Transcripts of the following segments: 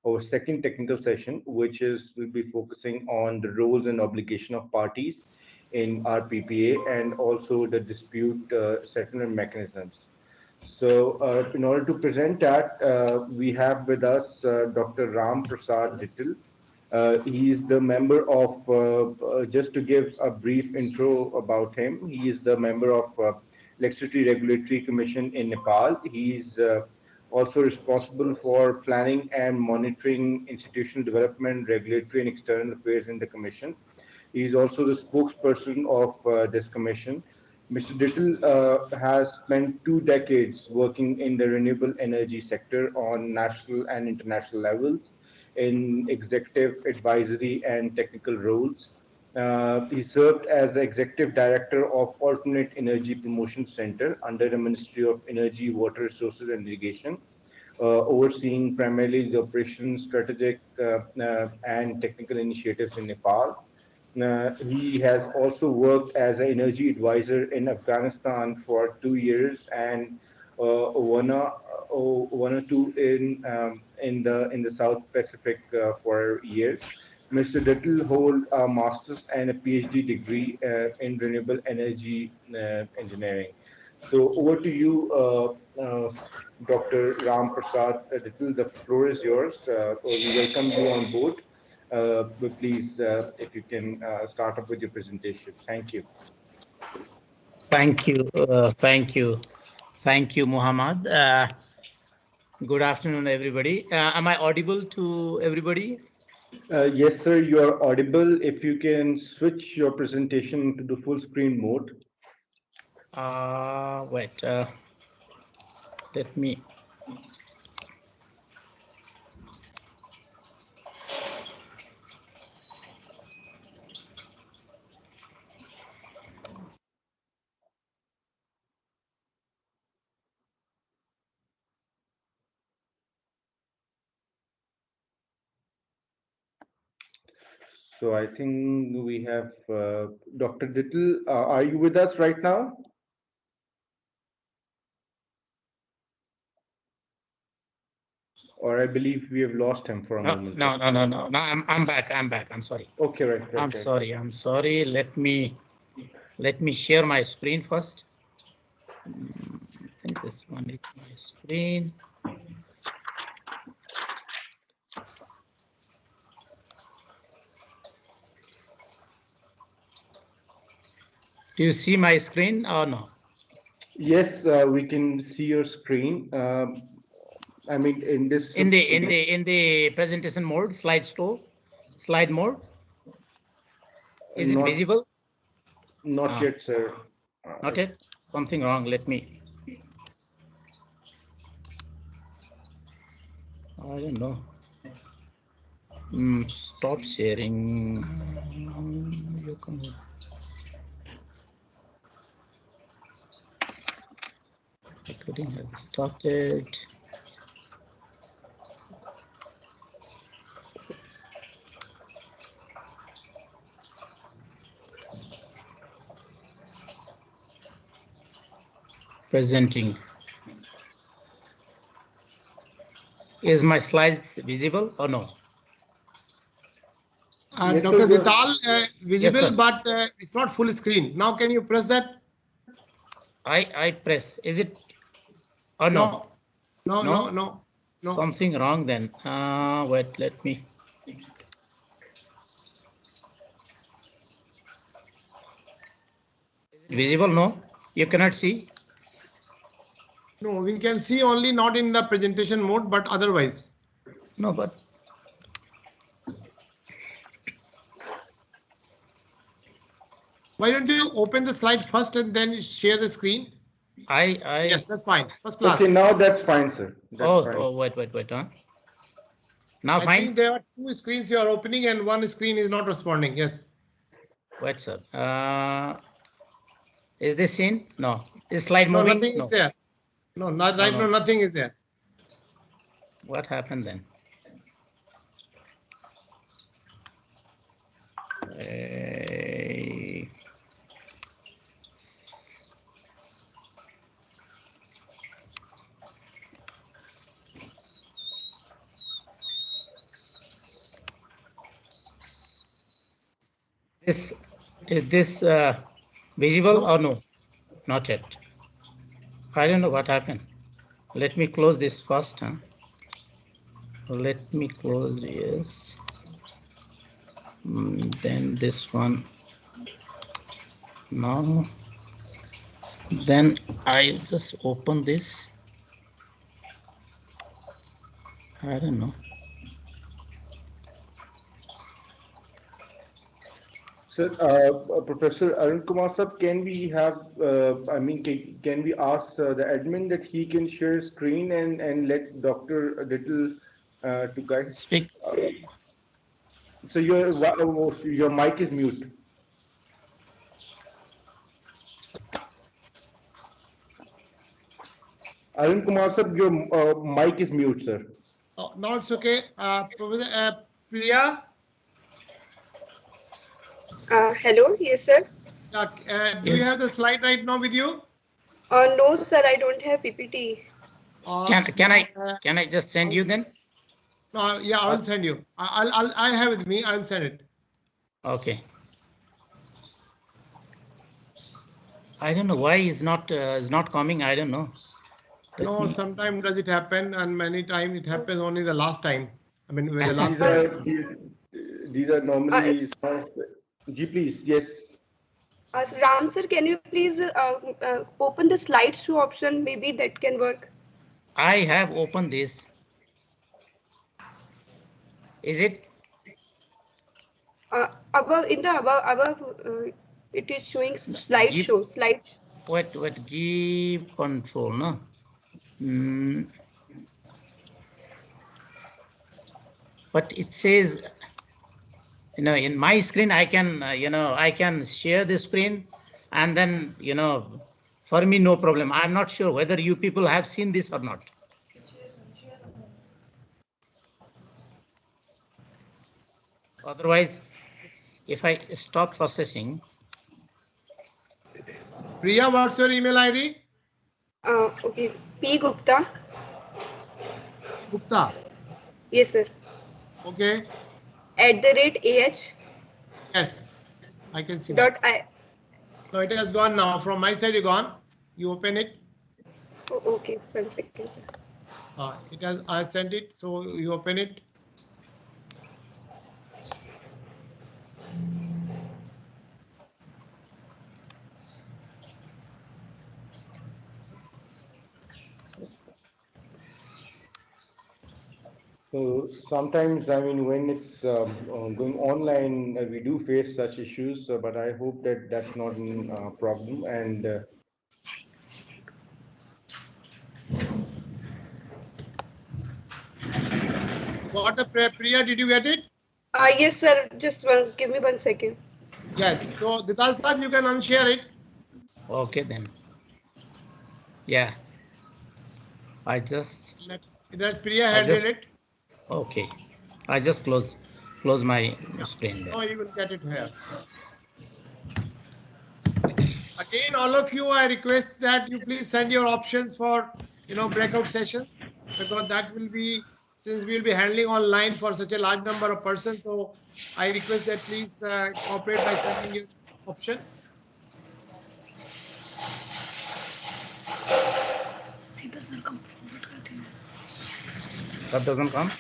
our second technical session, which is we'll be focusing on the roles and obligation of parties in RPPA and also the dispute settlement mechanisms. So, in order to present that, we have with us Dr. Ram Prasad Dittal. He is the member of, just to give a brief intro about him, he is the member of Electricity Regulatory Commission in Nepal. He is also responsible for planning and monitoring institutional development, regulatory and external affairs in the commission. He is also the spokesperson of this commission. Mr. Dittal has spent 2 decades working in the renewable energy sector on national and international levels in executive, advisory, and technical roles. He served as the executive director of Alternate Energy Promotion Center under the Ministry of Energy, Water Resources, and Irrigation, overseeing primarily the operations, strategic, and technical initiatives in Nepal. He has also worked as an energy advisor in Afghanistan for 2 years and one or two in the South Pacific for years. Mr. Dittal holds a master's and a PhD degree in renewable energy engineering. So over to you, Dr. Ram Prasad Dittal. The floor is yours. We welcome you on board. But please, if you can start up with your presentation. Thank you. Thank you. Thank you, Muhammad. Good afternoon, everybody. Am I audible to everybody? Yes, sir, you are audible. If you can switch your presentation to the full screen mode. Wait. Let me. So I think we have Dr. Dittal. Are you with us right now? Or I believe we have lost him for a moment. No. I'm back. I'm sorry. Okay, right. I'm sorry. Let me share my screen first. I think this one is my screen. Do you see my screen or no? Yes, we can see your screen. I mean, in this in the presentation mode, slide mode. Is it visible? Not yet, sir. Not yet. Something wrong. Let me. I don't know. Stop sharing. You can. Recording has started. Presenting. Is my slides visible or no? Yes, Dr. Dittal, visible, yes, but it's not full screen. Now, can you press that? I press. Is it or no? No. Something wrong then. Wait, let me. Visible? No, you cannot see. No, we can see only not in the presentation mode, but otherwise. No, but. Why don't you open the slide first and then share the screen? Yes, that's fine. First class. Okay, now that's fine, sir. That's fine. Oh, wait. Huh? Now I fine. think there are two screens you are opening and one screen is not responding. Yes. Wait, sir. Is this seen? No. Is slide moving? Nothing is there. No, not right now. Nothing is there. What happened then? is this visible or no? Not yet. I don't know what happened. Let me close this first. Huh? Let me close this. Then this one. Now, then I just open this. I don't know. Sir, Professor Arun Kumar sir, can we have, can we ask the admin that he can share screen and let Dr. Little to guide? Speak. So your mic is mute. Arun Kumar sir, your mic is mute, sir. Oh, now it's okay. Professor Priya. Hello, yes, sir. Do you have the slide right now with you? No, sir, I don't have PPT. Can I just send you then? No, yeah, I'll send you. I have with me. I'll send it. Okay. I don't know why is not coming. I don't know. No, sometimes does it happen, and many times it happens only the last time. I mean, with the last these are normally. Ji, please, yes. Ram, sir, can you please open the slideshow option? Maybe that can work. I have opened this. Is it? Above it is showing slideshow. Slides. What give control, no? But it says, in my screen, I can, I can share the screen, and then, for me, no problem. I'm not sure whether you people have seen this or not. Otherwise, if I stop processing. Priya, what's your email ID? Okay, P Gupta. Gupta. Yes, sir. Okay. @AH. Yes, I can see that. No, it has gone now. From my side, you gone. You open it. Oh, okay, 1 second, sir. It has. I sent it, so you open it. So sometimes, I mean, when it's going online, we do face such issues, but I hope that that's not a problem. And Got the Priya? Did you get it? Yes, sir. Just give me 1 second. Yes. So Dital sir, you can unshare it. Okay then. Yeah. I just. That Priya handled it. Okay. I just close my screen there. Oh, you will get it here. Again, all of you, I request that you please send your options for breakout session, because that will be, since we will be handling online for such a large number of persons. So I request that please cooperate by sending your option. That doesn't come.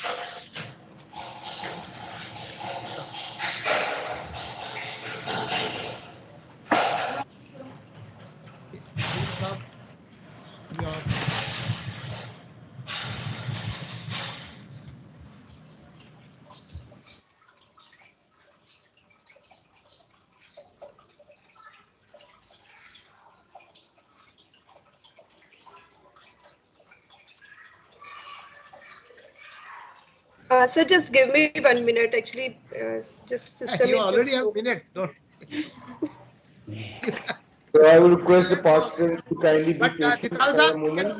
Sir, just give me 1 minute. Actually, just system. You already have minutes. So I will request the participants to kindly be patient for a moment.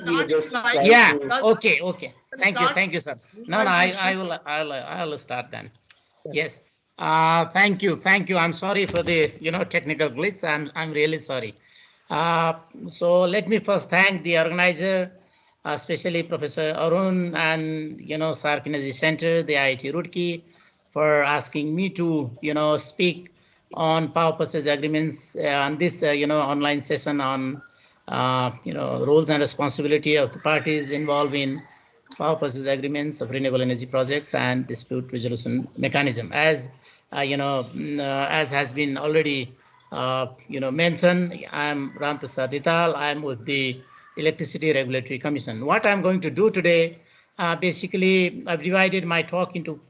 Yeah. Okay. Thank you, sir. No, I will start then. Yes. Thank you. I'm sorry for the technical glitch. I'm really sorry. So let me first thank the organizer, especially Professor Arun and Sark Energy Center, the IIT Roorkee, for asking me to speak on power purchase agreements on this, online session on, roles and responsibility of the parties involved in power purchase agreements of renewable energy projects and dispute resolution mechanism. As as has been already, mentioned, I'm Ram Prasad Ital. I'm with the Electricity Regulatory Commission. What I'm going to do today, basically, I've divided my talk into,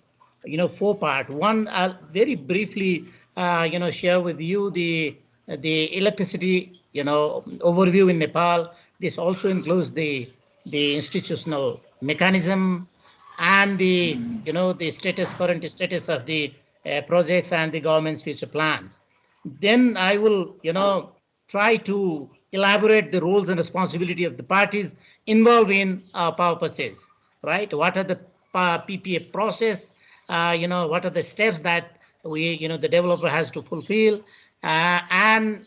four part. One, I'll very briefly, share with you the electricity, overview in Nepal. This also includes the institutional mechanism and the current status of the projects and the government's future plan. Then I will, try to elaborate the roles and responsibility of the parties involved in power purchase, right? What are the PPA process? What are the steps that the developer has to fulfill? And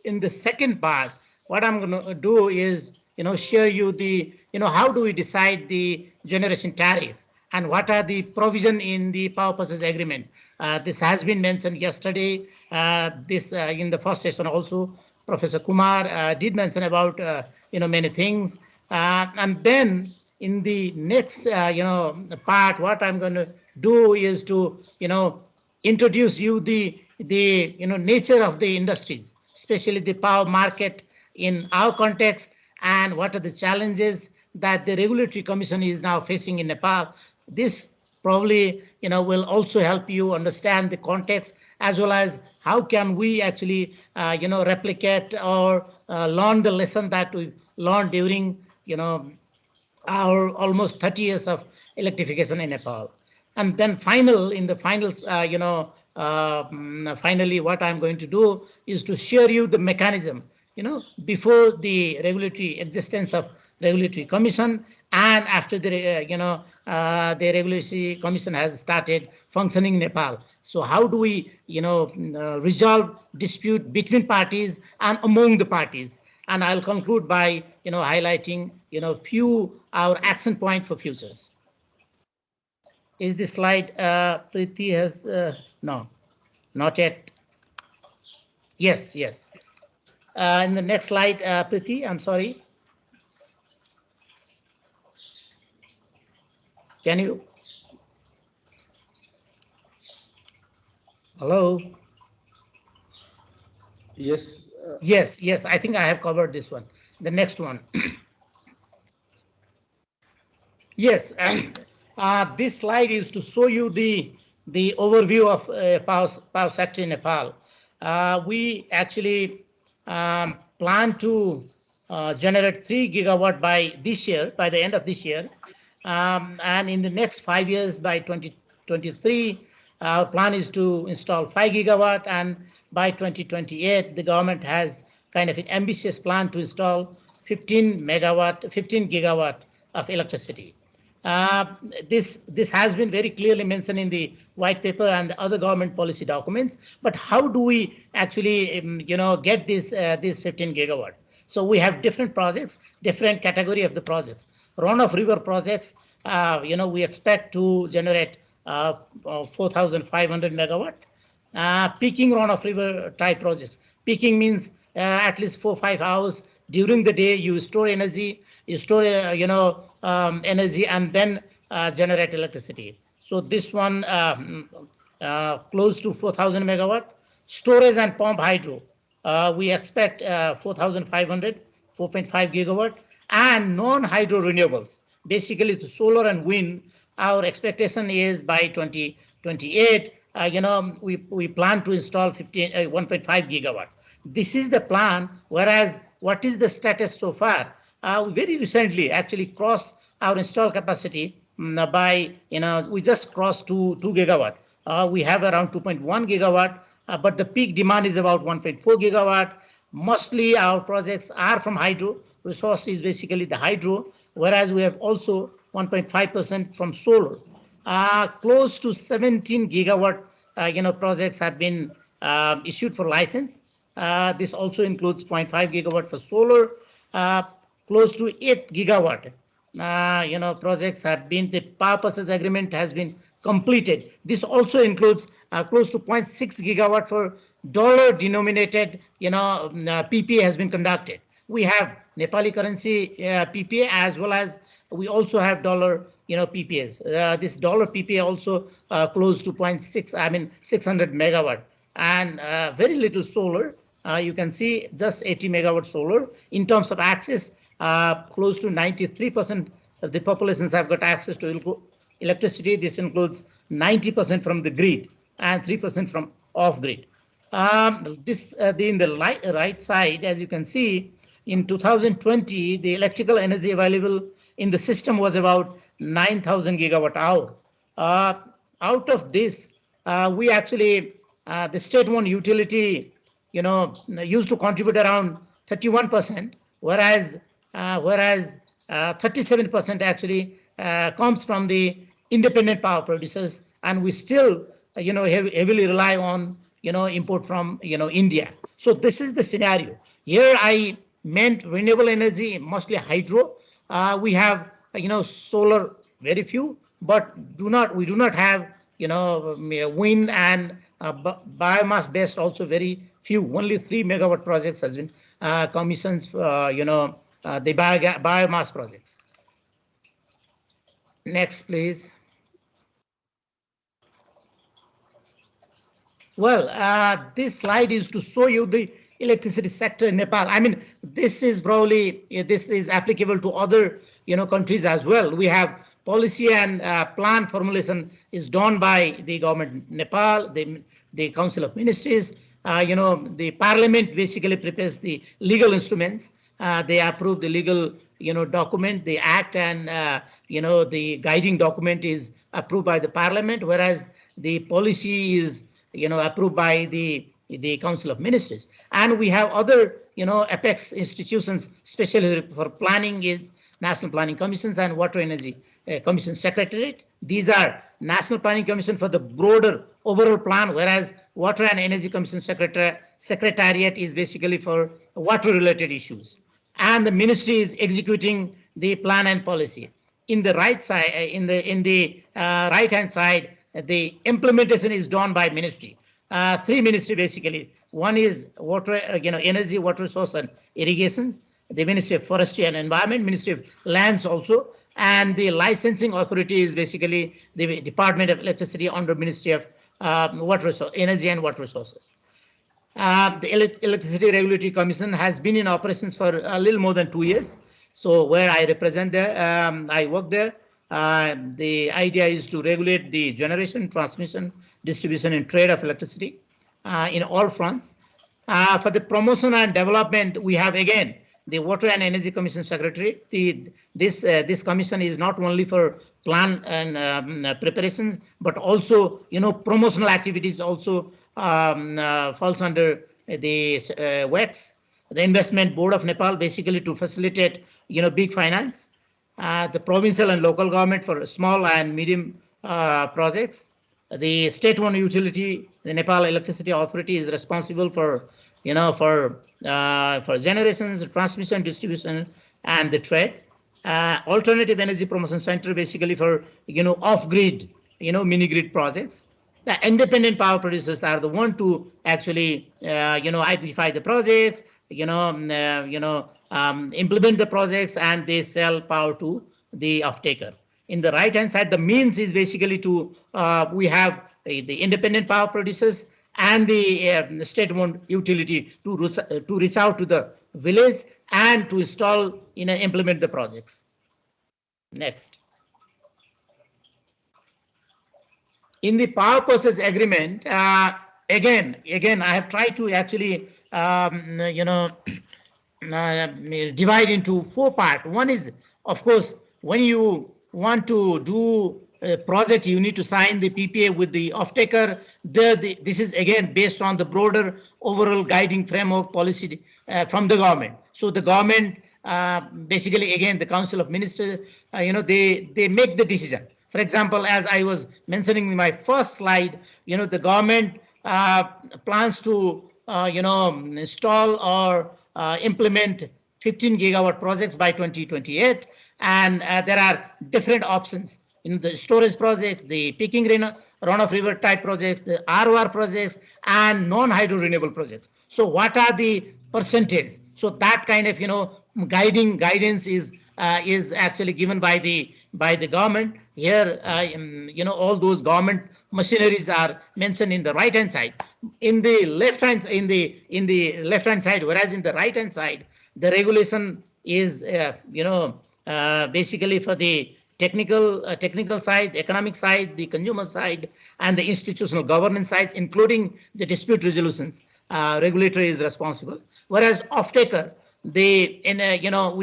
in the second part, what I'm going to do is, share you the, how do we decide the generation tariff and what are the provision in the power purchase agreement. This has been mentioned yesterday. This in the first session also, Professor Kumar did mention about many things. And then in the next part, what I'm going to do is to introduce you the nature of the industries, especially the power market in our context, and what are the challenges that the regulatory commission is now facing in Nepal. This probably will also help you understand the context, as well as how can we actually replicate or learn the lesson that we learned during our almost 30 years of electrification in Nepal. And then in the finals, finally, what I'm going to do is to share you the mechanism, before the regulatory existence of regulatory commission and after the, the regulatory commission has started functioning in Nepal. So how do we, resolve dispute between parties and among the parties? And I'll conclude by, highlighting, few our action point for futures. Is this slide, Preeti has, no, not yet. Yes. In the next slide, Preeti, I'm sorry. Can you? Hello? Yes. Yes, I think I have covered this one. The next one. Yes, this slide is to show you the overview of power sector in Nepal. We actually plan to generate 3 gigawatt by this year, by the end of this year. And in the next 5 years, by 2023, our plan is to install 5 gigawatt, and by 2028, the government has kind of an ambitious plan to install 15 gigawatt of electricity. This has been very clearly mentioned in the white paper and other government policy documents. But how do we actually, get this 15 gigawatt? So we have different projects, different category of the projects. Run-of-river projects, we expect to generate 4,500 megawatt. Peaking run-of-river type projects. Peaking means at least 4-5 hours during the day you store energy, energy and then generate electricity. So this one close to 4,000 megawatt. Storage and pump hydro, we expect 4,500, 4.5 gigawatt, and non-hydro renewables, basically the solar and wind. Our expectation is by 2028, we plan to install 1.5 gigawatt. This is the plan. Whereas what is the status so far? Very recently actually crossed our install capacity by, we just crossed 2 gigawatt. We have around 2.1 gigawatt, but the peak demand is about 1.4 gigawatt. Mostly our projects are from hydro. Resource is basically the hydro, whereas we have also 1.5% from solar. Close to 17 gigawatt, projects have been issued for license. This also includes 0.5 gigawatt for solar. Close to 8 gigawatt, projects have been, the power purchase agreement has been completed. This also includes close to 0.6 gigawatt for dollar denominated, PPA has been conducted. We have Nepali currency PPA, as well as we also have dollar, PPAs. This dollar PPA also close to 0.6, 600 megawatt, and very little solar. You can see just 80 megawatt solar. In terms of access, close to 93% of the populations have got access to electricity. This includes 90% from the grid and 3% from off grid. In the right side, as you can see, in 2020, the electrical energy available in the system was about 9,000 gigawatt hour. Out of this, we actually, the state-owned utility, used to contribute around 31%, whereas 37% actually comes from the independent power producers, and we still, heavily rely on, import from, India. So this is the scenario. Here I meant renewable energy, mostly hydro. We have, solar, very few, but we do not have, wind and biomass based also very few. Only 3 megawatt projects has been commissioned, the biomass projects. Next, please. Well, this slide is to show you the electricity sector in Nepal. This is probably, this is applicable to other, countries as well. We have policy and plan formulation is done by the government Nepal, the Council of Ministries. The Parliament basically prepares the legal instruments. They approve the legal, document, the act, and the guiding document is approved by the Parliament, whereas the policy is approved by the Council of Ministers. And we have other, apex institutions, especially for planning, is National Planning Commissions and Water Energy Commission Secretariat. These are National Planning Commission for the broader overall plan, whereas Water and Energy Commission Secretariat is basically for water-related issues. And the ministry is executing the plan and policy. In the right side, in the right-hand side, the implementation is done by ministry. 3 ministry basically. One is water, energy, water resource and irrigations. The Ministry of Forestry and Environment, Ministry of Lands also, and the licensing authority is basically the Department of Electricity under Ministry of Energy and Water Resources. The Electricity Regulatory Commission has been in operations for a little more than 2 years. So where I represent there, I work there. The idea is to regulate the generation, transmission, distribution, and trade of electricity in all fronts. For the promotion and development, we have again the Water and Energy Commission Secretary. This commission is not only for plan and preparations, but also promotional activities also falls under the WEX, the Investment Board of Nepal, basically to facilitate big finance. The provincial and local government for small and medium projects. The state-owned utility, the Nepal Electricity Authority, is responsible for generations, transmission, distribution, and the trade. Alternative Energy Promotion Center, basically for off-grid, mini-grid projects. The independent power producers are the one to actually identify the projects, implement the projects, and they sell power to the off-taker. In the right-hand side, the means is basically to we have the independent power producers and the state-owned utility to reach out to the village and to install, implement the projects. Next. In the power purchase agreement, again, I have tried to actually, divide into 4 parts. One is, of course, when you want to do a project, you need to sign the PPA with the off-taker. This is again based on the broader overall guiding framework policy from the government. So the government, basically, again, the Council of Ministers, they make the decision. For example, as I was mentioning in my first slide, the government plans to, install or implement 15 gigawatt projects by 2028, and there are different options. in the storage projects, the peaking runoff river type projects, the ROR projects, and non-hydro renewable projects. So what are the percentage? So that kind of guidance is actually given by the government. Here, all those government machineries are mentioned in the right hand side. In the left hand side, whereas in the right hand side, the regulation is basically for the technical side, the economic side, the consumer side, and the institutional governance side, including the dispute resolutions. Regulator is responsible. Whereas off-taker, we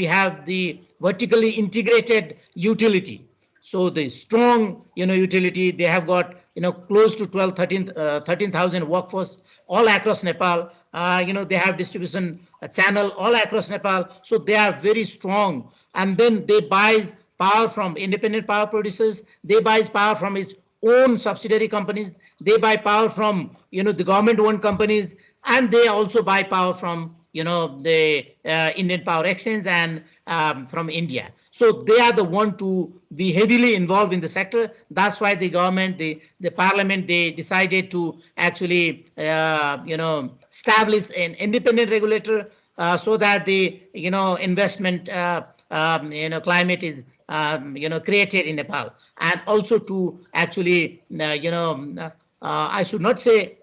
have the vertically integrated utility. So the strong, utility, they have got, close to 12, 13,000 workforce all across Nepal. They have distribution channel all across Nepal. So they are very strong. And then they buy power from independent power producers. They buy power from its own subsidiary companies. They buy power from, the government-owned companies. And they also buy power from, the Indian Power Exchange and from India. So they are the one to be heavily involved in the sector. That's why the government, the parliament, they decided to actually, establish an independent regulator so that the, investment, climate is, created in Nepal, and also to actually, I should not say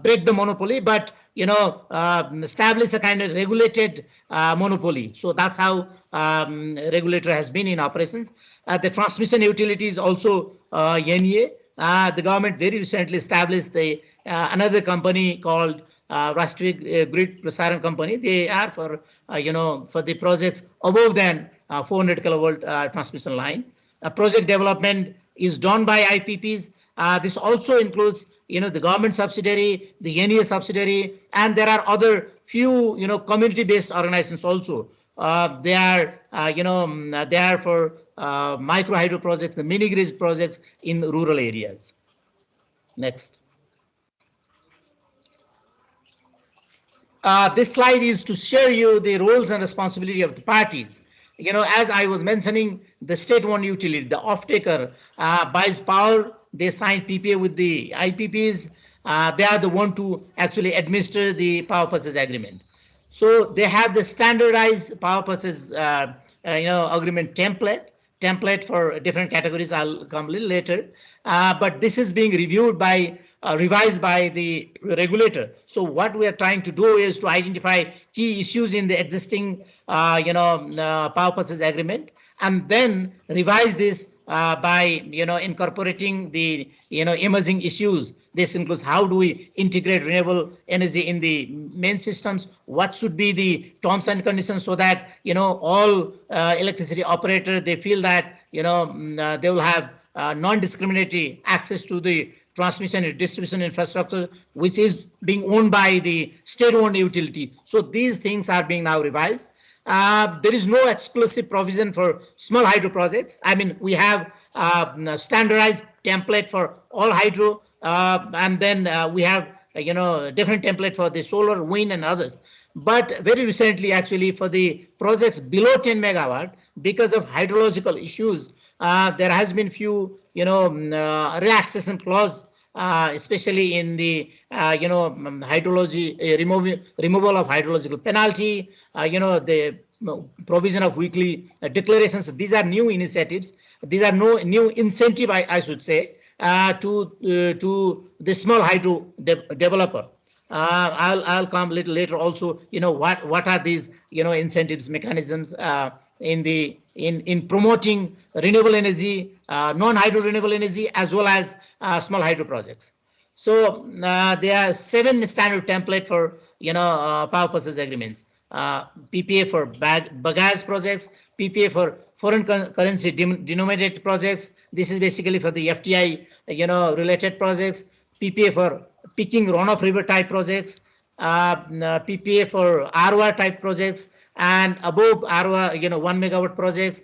break the monopoly, but establish a kind of regulated monopoly. So that's how regulator has been in operations. The transmission utilities also NEA. The government very recently established another company called Rashtriya Grid Prasaran Company. They are for for the projects above than 400 kilovolt transmission line. Project development is done by IPPs. This also includes the government subsidiary, the NEA subsidiary, and there are other few community-based organizations also. They are they are for micro hydro projects, the mini grid projects in rural areas. Next. This slide is to share you the roles and responsibility of the parties. As I was mentioning, the state-owned utility, the off-taker buys power. They sign PPA with the IPPs. They are the one to actually administer the power purchase agreement. So they have the standardized power purchase agreement template for different categories. I'll come a little later. But this is being reviewed by revised by the regulator. So what we are trying to do is to identify key issues in the existing power purchase agreement, and then revise this by incorporating the emerging issues. This includes how do we integrate renewable energy in the main systems, what should be the terms and conditions, so that all electricity operator, they feel that they will have non-discriminatory access to the transmission and distribution infrastructure, which is being owned by the state-owned utility. So these things are being now revised. There is no exclusive provision for small hydro projects. I mean, we have standardized template for all hydro, and then we have different template for the solar, wind, and others. But very recently, actually, for the projects below 10 megawatt, because of hydrological issues, there has been few relaxation clause, especially in the hydrology removal of hydrological penalty, the provision of weekly declarations. These are new initiatives. These are no new incentive, I should say, to the small hydro developer. I'll come a little later also. What are these incentives mechanisms in promoting renewable energy, non-hydro renewable energy, as well as small hydro projects. So there are 7 standard template for power purchase agreements. PPA for bagasse projects, PPA for foreign currency denominated projects. This is basically for the FTI related projects. PPA for peaking runoff river type projects. PPA for ROR type projects, and above ROR 1 megawatt projects,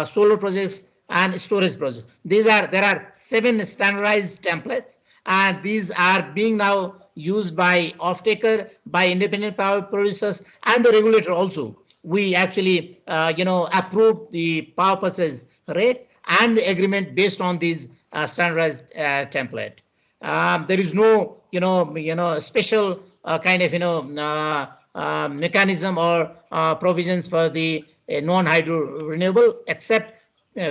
solar projects, and storage projects. There are 7 standardized templates, and these are being now used by off-taker, by independent power producers, and the regulator also. We actually approve the power purchase rate, and the agreement based on these standardized template. There is no, special kind of, mechanism or provisions for the non-hydro renewable, except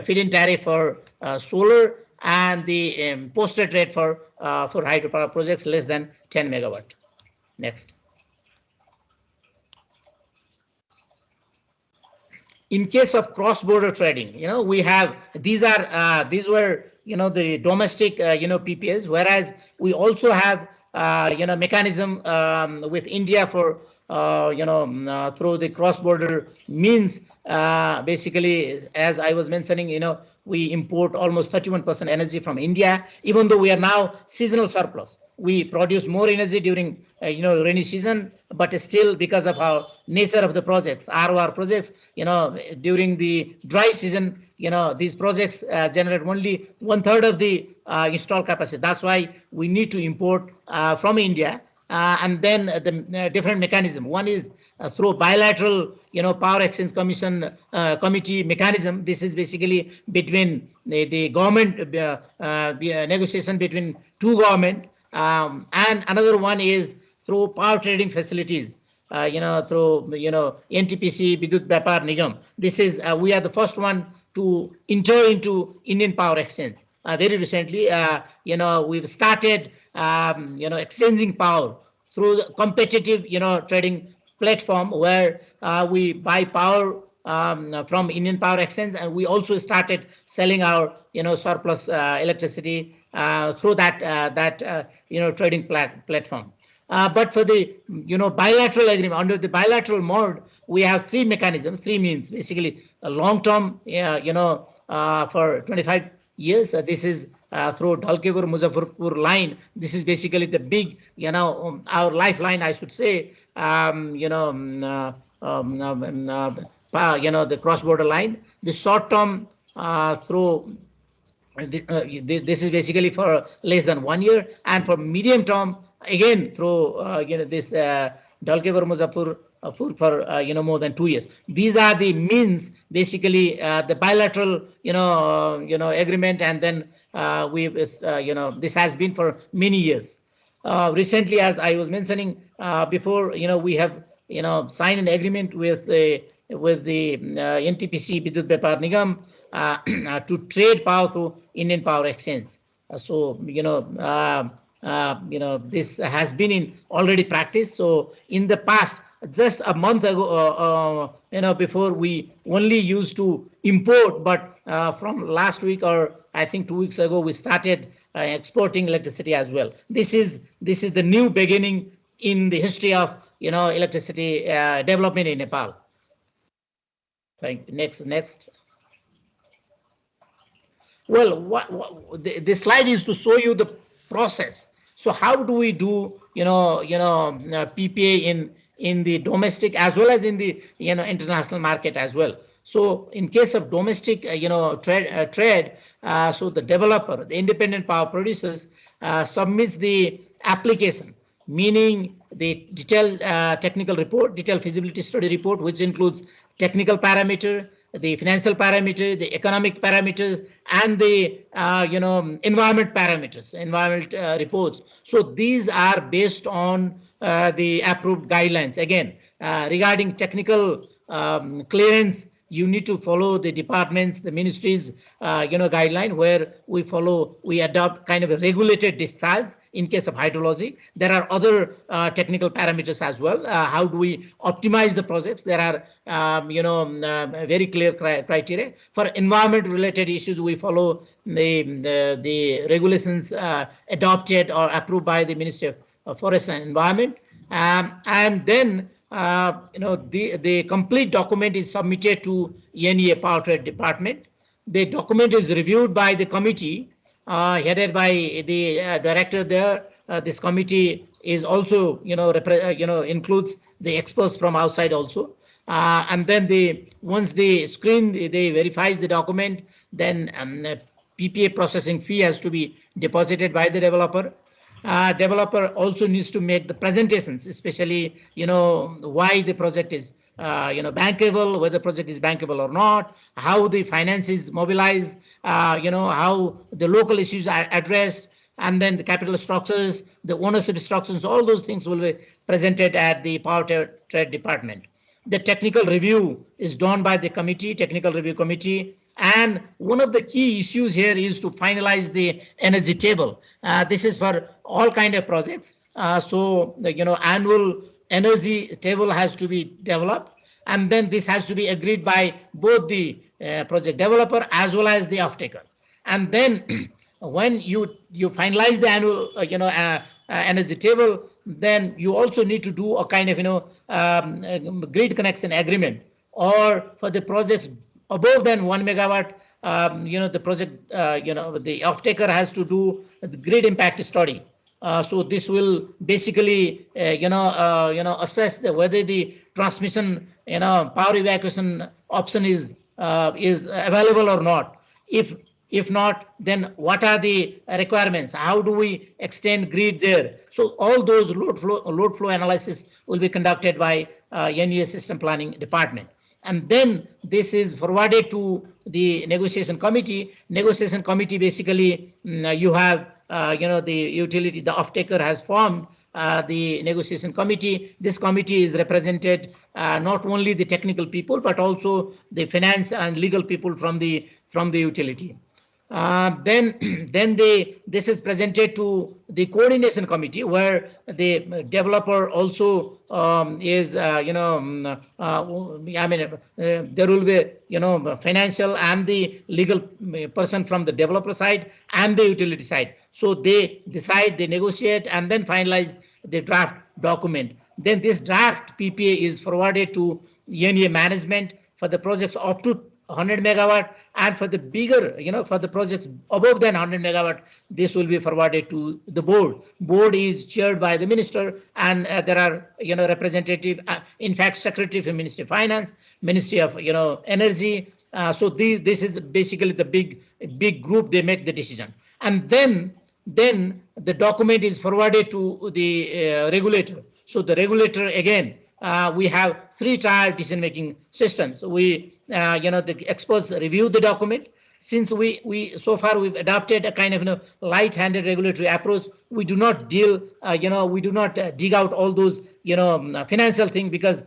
feed-in tariff for solar and the posted rate for hydropower projects less than 10 megawatt. Next. In case of cross-border trading, we have these were the domestic PPAs, whereas we also have mechanism with India for through the cross-border means. Basically, as I was mentioning, we import almost 31% energy from India, even though we are now seasonal surplus. We produce more energy during rainy season, but still because of our nature of the projects, ROR projects, during the dry season, these projects generate only 1/3 of the installed capacity. That's why we need to import from India. And then the different mechanism. One is through bilateral, Power Exchange Commission committee mechanism. This is basically between the government negotiation between two government, and another one is through power trading facilities. Through NTPC, Bidut Vyapar Nigam. This is we are the first one to enter into Indian Power Exchange. Very recently, we've started exchanging power through the competitive trading platform where we buy power from Indian Power Exchange, and we also started selling our surplus electricity through that trading platform. But for the bilateral agreement, under the bilateral mode, we have three mechanisms, three means. Basically, a long-term, for 25 years. This is through Dhalkepur Muzaffarpur line. This is basically the big, our lifeline, I should say. The cross-border line. The short-term through. This is basically for less than 1 year, and for medium term, again through this Dhalkepur Muzaffarpur for more than 2 years. These are the means, basically the bilateral agreement, and then we've this has been for many years. Recently, as I was mentioning before, we have signed an agreement with the NTPC Bidut Vyapar Nigam to trade power through Indian Power Exchange. So this has been in already practice. So in the past, just a month ago, before we only used to import, but from last week, or I think 2 weeks ago, we started exporting electricity as well. This is the new beginning in the history of electricity development in Nepal. Thank you. Next. Well, this slide is to show you the process. So how do we do PPA in the domestic as well as in the international market as well? So in case of domestic trade, so the developer, the independent power producers submits the application, meaning the detailed technical report, detailed feasibility study report, which includes technical parameter, the financial parameter, the economic parameters, and the environment parameters, environment reports. So these are based on the approved guidelines. Again, regarding technical clearance, you need to follow the departments, the ministries, guideline, where we adopt kind of a regulated discharge in case of hydrology. There are other technical parameters as well. How do we optimize the projects? There are, very clear criteria. For environment-related issues, we follow the regulations adopted or approved by the Ministry of Forest and Environment, and then. The complete document is submitted to NEA Power Trade Department. The document is reviewed by the committee headed by the director there. This committee is also, includes the experts from outside also. And then once they screen, they verifies the document, then PPA processing fee has to be deposited by the developer. Developer also needs to make the presentations, especially why the project is bankable, whether the project is bankable or not, how the finance is mobilized, how the local issues are addressed, and then the capital structures, the ownership structures, all those things will be presented at the Power Trade Department. The technical review is done by the committee, technical review committee. And one of the key issues here is to finalize the energy table. This is for all kind of projects. So the annual energy table has to be developed, and then this has to be agreed by both the project developer as well as the off-taker. And then when you finalize the annual energy table, then you also need to do a kind of grid connection agreement, or for the projects above than 1 megawatt, the project, the off-taker has to do the grid impact study. So this will basically, assess whether the transmission, power evacuation option is available or not. If not, then what are the requirements? How do we extend grid there? So all those load flow analysis will be conducted by NEA System Planning Department. And then this is forwarded to the negotiation committee. Negotiation committee, basically, you have, the utility, the off-taker has formed the negotiation committee. This committee is represented not only the technical people, but also the finance and legal people from the utility. Then this is presented to the coordination committee, where the developer also is, there will be, financial and the legal person from the developer side and the utility side. So they decide, they negotiate, and then finalize the draft document. Then this draft PPA is forwarded to NEA management for the projects up to 100 megawatt, and for the bigger, for the projects above than 100 megawatt, this will be forwarded to the board. Board is chaired by the minister, and there are, representative, in fact, secretary from Ministry of Finance, Ministry of, Energy. So this is basically the big group. They make the decision, and then the document is forwarded to the regulator. So the regulator, again, we have 3-tier decision-making systems. The experts review the document. Since we so far we've adopted a kind of light-handed regulatory approach, we do not deal, we do not dig out all those financial things, because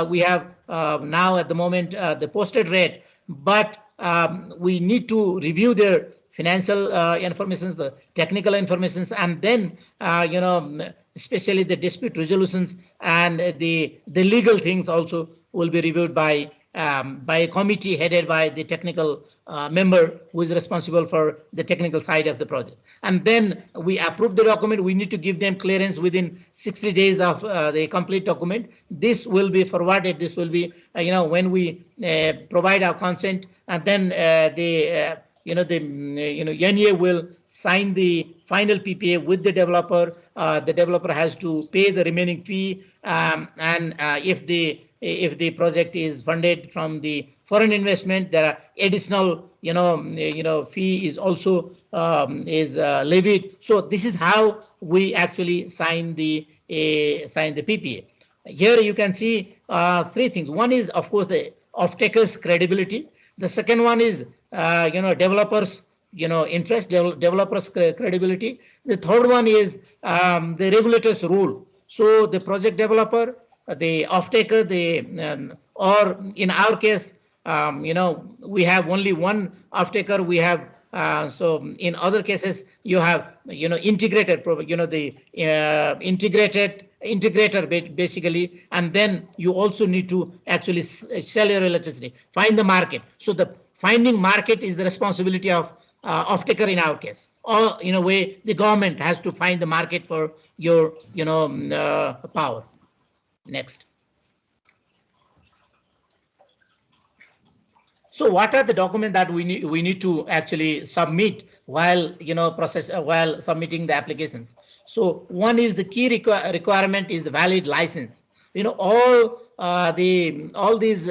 we have now at the moment the posted rate, but we need to review their financial informations, the technical informations, and then especially the dispute resolutions and the legal things also will be reviewed by a committee headed by the technical member who is responsible for the technical side of the project. And then we approve the document. We need to give them clearance within 60 days of the complete document. This will be forwarded. This will be, when we provide our consent, and then NEA will sign the final PPA with the developer. The developer has to pay the remaining fee, and if the project is funded from the foreign investment, there are additional, fee is also levied. So this is how we actually sign the PPA. Here you can see 3 things. One is, of course, the off-taker's credibility. The second one is, developers, interest, developers' credibility. The third one is the regulator's role. So the project developer, the off-taker, or in our case, we have only one off-taker. We have, so in other cases, you have, integrated, the integrator basically, and then you also need to actually sell your electricity, find the market. So the finding market is the responsibility of off-taker in our case, or in a way, the government has to find the market for your, power. Next. So what are the documents that we need to actually submit while while submitting the applications? So one is the key requirement is the valid license. All these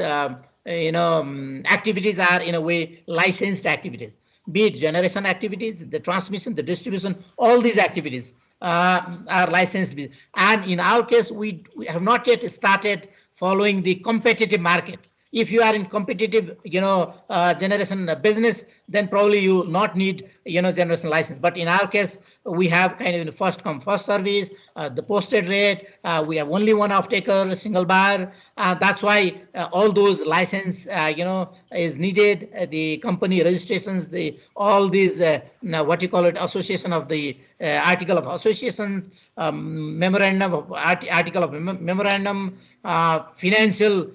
activities are in a way licensed activities, be it generation activities, the transmission, the distribution, all these activities are licensed. And in our case, we have not yet started following the competitive market. If you are in competitive, generation business, then probably you not need, generation license. But in our case, we have kind of first come first service, the posted rate. We have only one off-taker, single buyer. That's why all those license, is needed. The company registrations, all these, what you call it, association of the article of association, memorandum of article of memorandum, financial,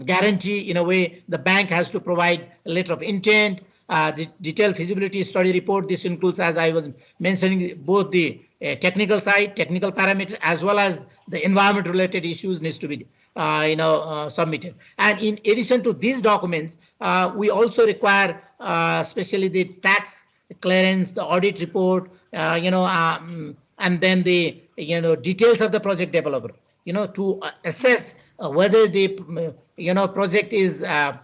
guarantee. In a way, the bank has to provide a letter of intent, the detailed feasibility study report. This includes, as I was mentioning, both the technical side, technical parameter, as well as the environment related issues needs to be submitted. And in addition to these documents, we also require especially the tax clearance, the audit report, and then the details of the project developer, to assess whether the project is a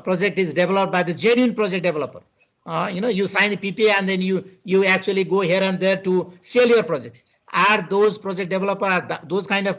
project is developed by the genuine project developer. You sign the PPA and then you actually go here and there to sell your projects. Are those project developers, those kind of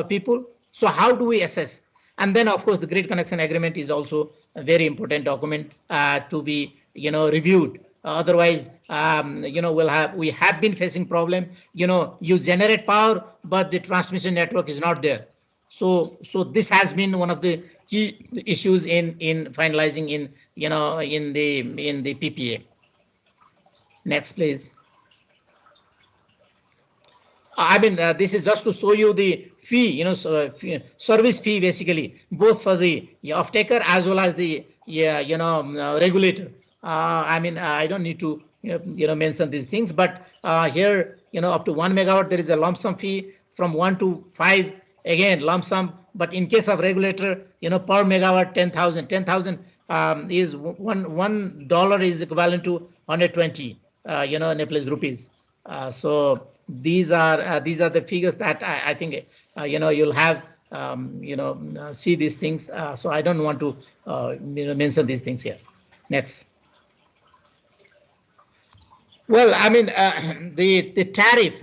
people? So how do we assess? And then of course the grid connection agreement is also a very important document to be reviewed. Otherwise, we have been facing problem. You generate power, but the transmission network is not there. So this has been one of the key issues in finalizing in the PPA. Next, please. I mean, this is just to show you the fee, service fee, basically, both for the off-taker as well as the regulator. I mean, I don't need to mention these things, but here, up to 1 megawatt, there is a lump sum fee. From 1 to 5, again lump sum. But in case of regulator, per megawatt 10,000. 10,000 is $1 is equivalent to 120 Nepalese rupees. So these are the figures that I think you'll have see these things. So I don't want to mention these things here. Next. Well, I mean, the tariff.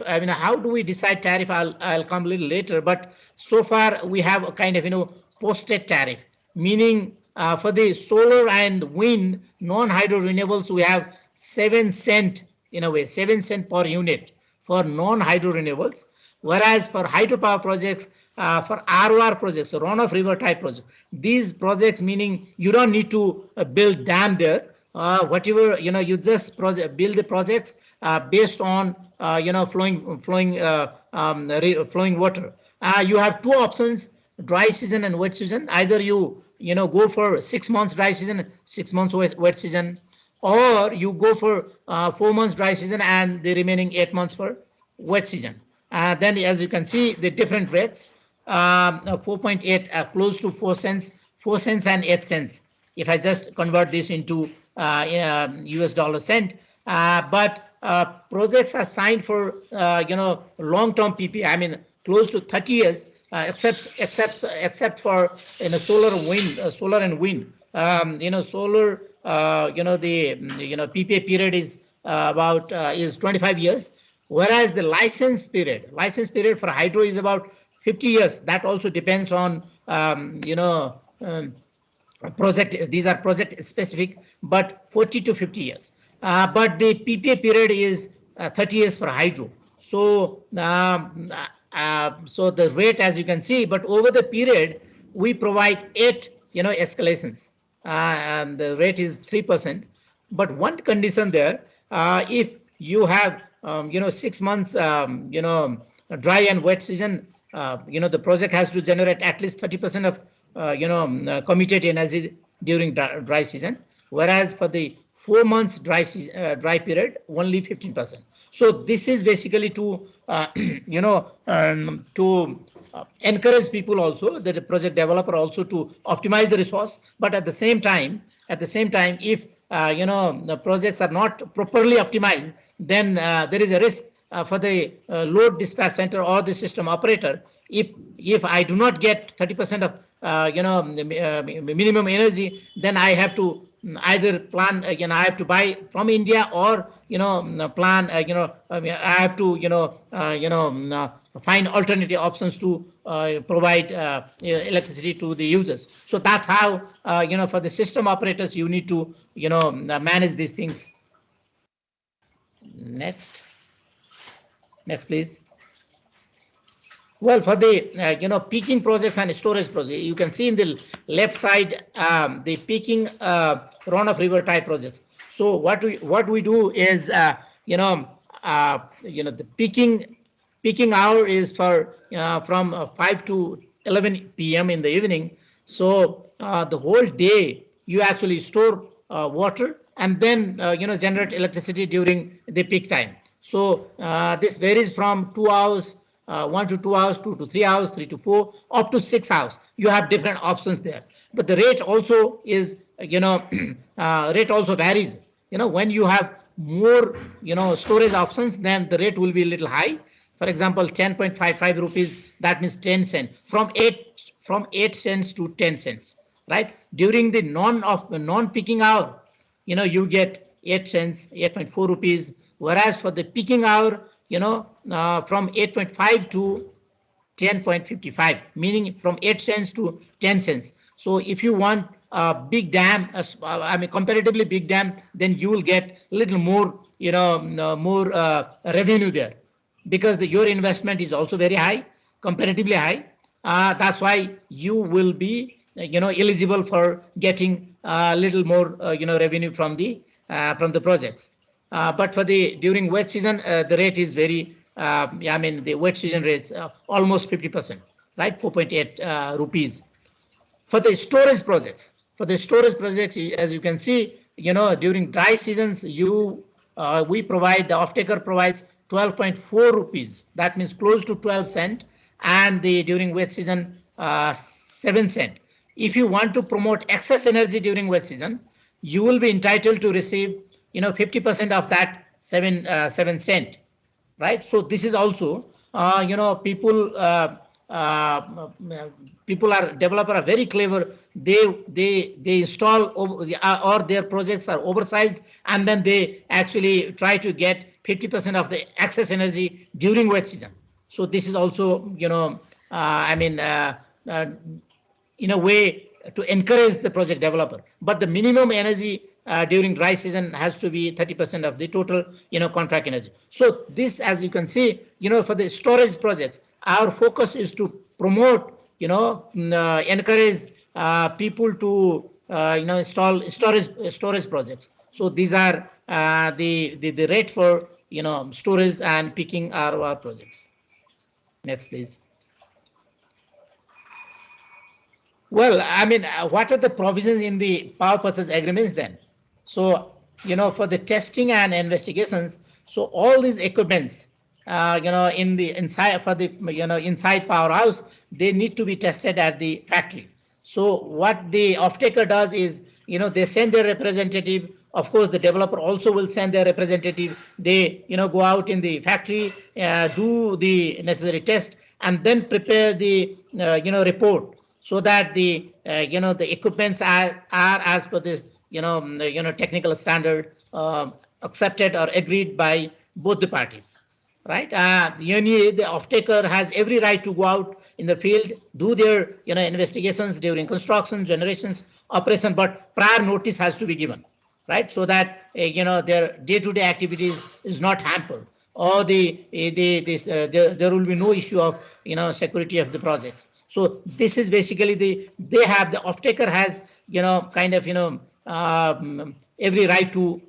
I mean, how do we decide tariff? I'll come a little later. But so far we have a kind of posted tariff, meaning for the solar and wind non-hydro renewables, we have 7 cent in a way, 7 cent per unit for non-hydro renewables, whereas for hydropower projects, for ROR projects, so run of river type projects, these projects, meaning you don't need to build dam there. Whatever you just build the projects based on flowing water. You have two options: dry season and wet season. Either you go for 6 months dry season, 6 months wet season, or you go for 4 months dry season and the remaining 8 months for wet season. Then, as you can see, the different rates: 4.8 close to 4 cents, 4 cents and 8 cents. If I just convert this into US dollar cent, but projects are signed for long-term PPA. I mean, close to 30 years, except for solar and wind. Solar. The PPA period is about is 25 years, whereas the license period for hydro is about 50 years. That also depends on project. These are project specific, but 40 to 50 years. But the PPA period is 30 years for hydro. So so the rate, as you can see, but over the period we provide 8 escalations, and the rate is 3%. But one condition there: if you have 6 months dry and wet season, the project has to generate at least 30% of committed energy during dry season, whereas for the 4 months dry period, only 15%. So this is basically to encourage people also, the project developer also, to optimize the resource. But at the same time, if the projects are not properly optimized, then there is a risk for the load dispatch center or the system operator. If I do not get 30% of minimum energy, then I have to either plan, I have to buy from India, or, plan, I have to, find alternative options to provide electricity to the users. So that's how, for the system operators, you need to, manage these things. Next. Next, please. Well, for the peaking projects and storage projects, you can see in the left side the peaking runoff river type projects. So what we do is the peaking hour is for from 5 to 11 p.m. in the evening. So the whole day you actually store water and then generate electricity during the peak time. So this varies from 2 hours. 1 to 2 hours, 2 to 3 hours, 3 to 4, up to 6 hours. You have different options there. But the rate also is, rate also varies. When you have more, storage options, then the rate will be a little high. For example, 10.55 rupees, that means 10 cents, from 8 cents to 10 cents, right? During the non-peaking hour, you get 8 cents, 8.4 rupees, whereas for the peaking hour, from 8.5 to 10.55, meaning from 8 cents to 10 cents. So if you want a big dam, comparatively big dam, then you will get a little more, more revenue there, because your investment is also very high, comparatively high. That's why you will be, eligible for getting a little more, revenue from the projects. But for the during wet season, the rate is very, the wet season rates almost 50%, right? 4.8 rupees. For the storage projects, as you can see, during dry seasons, we provide, the off-taker provides 12.4 rupees. That means close to 12 cents, and during wet season, 7 cents. If you want to promote excess energy during wet season, you will be entitled to receive 50% of that 7 cent, right? So this is also, developer are very clever. They install, or their projects are oversized, and then they actually try to get 50% of the excess energy during wet season. So this is also, in a way to encourage the project developer. But the minimum energy during dry season has to be 30% of the total, contract energy. So this, as you can see, for the storage projects, our focus is to promote, encourage people to, install storage projects. So these are the rate for, storage and peaking our projects. Next, please. Well, what are the provisions in the power purchase agreements then? So, for the testing and investigations, so all these equipments, in the inside, for the, inside powerhouse, they need to be tested at the factory. So what the off-taker does is, they send their representative. Of course, the developer also will send their representative. They, go out in the factory, do the necessary test, and then prepare the, report, so that the, the equipments are as per this, technical standard, accepted or agreed by both the parties, right? The off-taker has every right to go out in the field, do their, investigations during construction, generations, operation, but prior notice has to be given, right? So that, their day-to-day activities is not hampered, or there will be no issue of, security of the projects. So this is basically the off-taker has, kind of, every right to,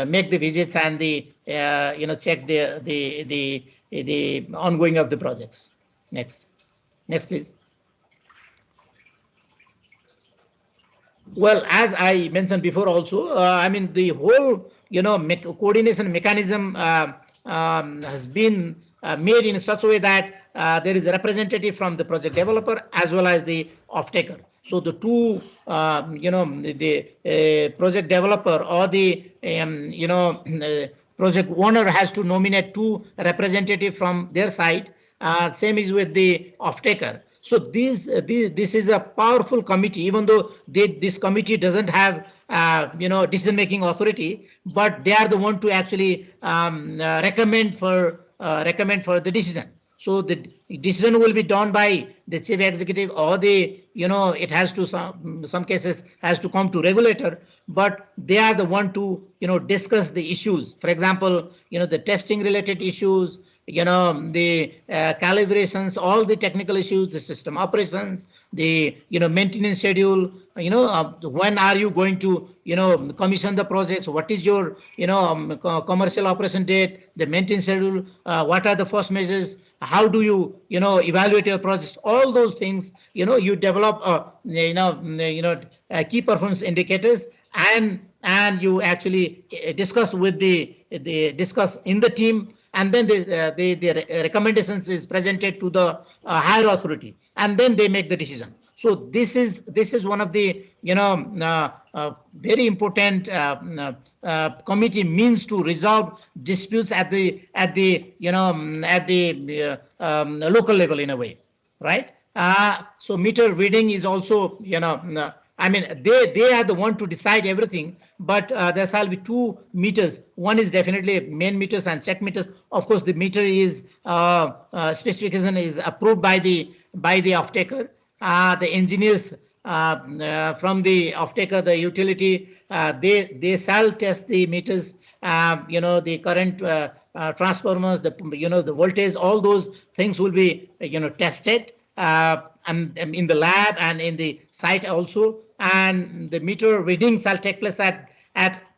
make the visits and the, check the ongoing of the projects. Next, please. Well, as I mentioned before also, the whole, coordination mechanism has been made in such a way that there is a representative from the project developer as well as the off-taker. So the two, the project developer or the, project owner has to nominate two representatives from their side. Same is with the off-taker. So this is a powerful committee, even though this committee doesn't have decision-making authority, but they are the one to actually recommend for the decision. So the decision will be done by the chief executive, or it has to some cases has to come to regulator, but they are the one to discuss the issues. For example, the testing related issues, the calibrations, all the technical issues, the system operations, the maintenance schedule, when are you going to commission the projects, what is your commercial operation date, the maintenance schedule, what are the first measures, how do you evaluate your projects, all those things, you develop key performance indicators, and you actually discuss with discuss in the team, and then the recommendations is presented to the higher authority, and then they make the decision. So this is one of the very important committee means to resolve disputes at the local level in a way, right? So meter reading is also I mean, they are the one to decide everything, but there shall be two meters. One is definitely main meters and check meters. Of course, the meter is specification is approved by the off-taker. The engineers from the off-taker, the utility, they shall test the meters, the current transformers, the voltage, all those things will be tested. And in the lab and in the site also, and the meter reading shall take place at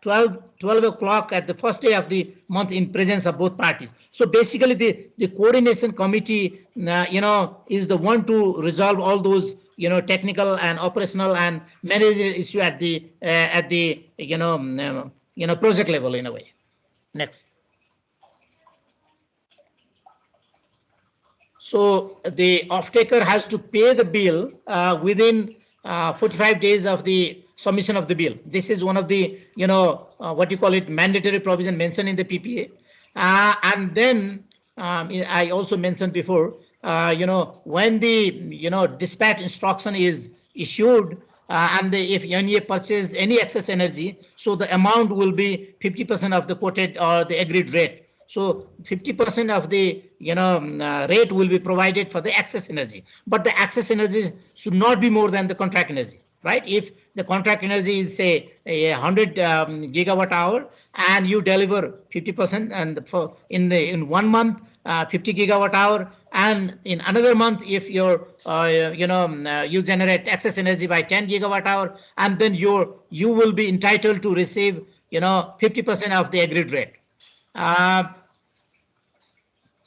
12 o'clock at the first day of the month in presence of both parties. So basically the coordination committee is the one to resolve all those technical and operational and managerial issue at the project level in a way. Next. So the off-taker has to pay the bill within 45 days of the submission of the bill. This is one of the, what you call it, mandatory provision mentioned in the PPA. And then I also mentioned before, when the dispatch instruction is issued, and if NEA purchased any excess energy, so the amount will be 50% of the quoted or the agreed rate. So 50% of the rate will be provided for the excess energy, but the excess energy should not be more than the contract energy, right? If the contract energy is say 100 gigawatt hour, and you deliver 50%, and for in 1 month 50 gigawatt hour, and in another month if you generate excess energy by 10 gigawatt hour, and then you will be entitled to receive 50% of the agreed rate.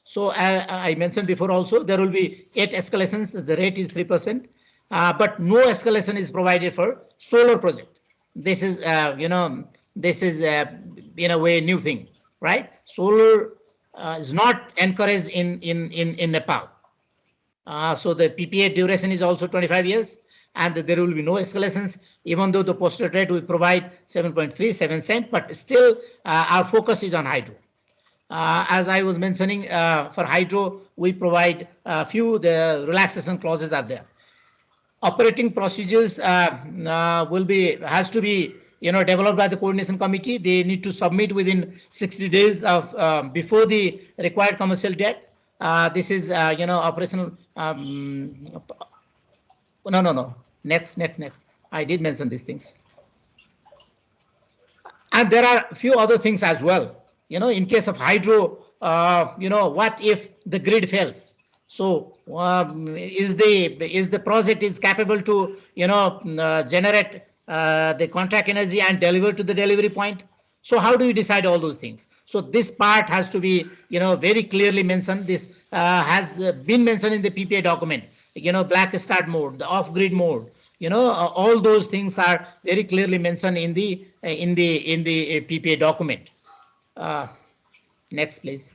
So I mentioned before also, there will be 8 escalations. The rate is 3%, but no escalation is provided for solar project. This is in a way new thing, right? Solar is not encouraged in Nepal. So the PPA duration is also 25 years, and there will be no escalations, even though the posted rate will provide 7.37 cents, but still our focus is on hydro. As I was mentioning, for hydro, we provide a few, the relaxation clauses are there. Operating procedures has to be developed by the coordination committee. They need to submit within 60 days of before the required commercial date. This is operational. No. Next. I did mention these things, and there are a few other things as well. In case of hydro, what if the grid fails? So is the project is capable to generate the contract energy and deliver to the delivery point? So how do you decide all those things? So this part has to be very clearly mentioned. This has been mentioned in the PPA document. Black start mode, the off-grid mode. All those things are very clearly mentioned in the PPA document. Next, please.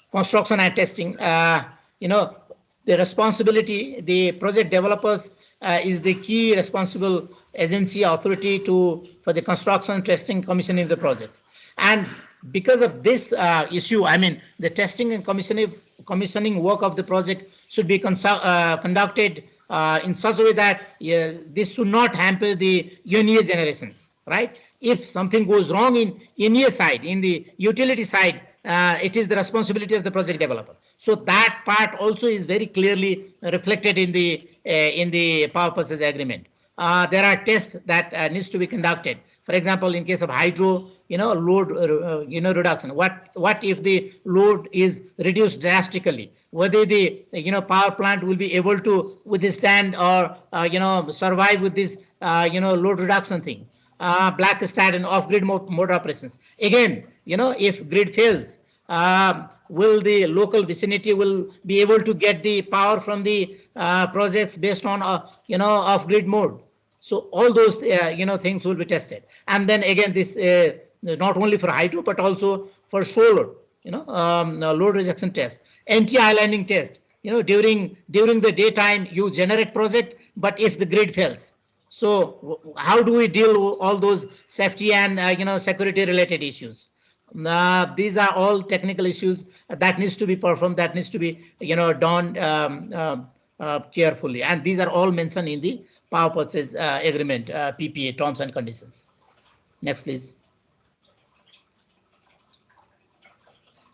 Construction and testing. The responsibility, the project developers is the key responsible agency authority for the construction, testing, commissioning of the projects. And because of this issue, I mean, the testing and commissioning commissioning work of the project should be conducted in such a way that this should not hamper the UNEA generations, right? If something goes wrong in UNEA side, in the utility side, it is the responsibility of the project developer. So that part also is very clearly reflected in the power purchase agreement. There are tests that needs to be conducted. For example, in case of hydro, load, reduction. What if the load is reduced drastically? Whether the power plant will be able to withstand or survive with this load reduction thing. Black start and off-grid mode operations. Again, if grid fails, will the local vicinity will be able to get the power from the projects based on off-grid mode? So all those things will be tested, and then again this not only for hydro but also for solar, load rejection test, anti-islanding test. During the daytime you generate project, but if the grid fails, so how do we deal with all those safety and security related issues? These are all technical issues that needs to be performed, that needs to be done carefully, and these are all mentioned in the power purchase agreement, PPA terms and conditions. Next, please.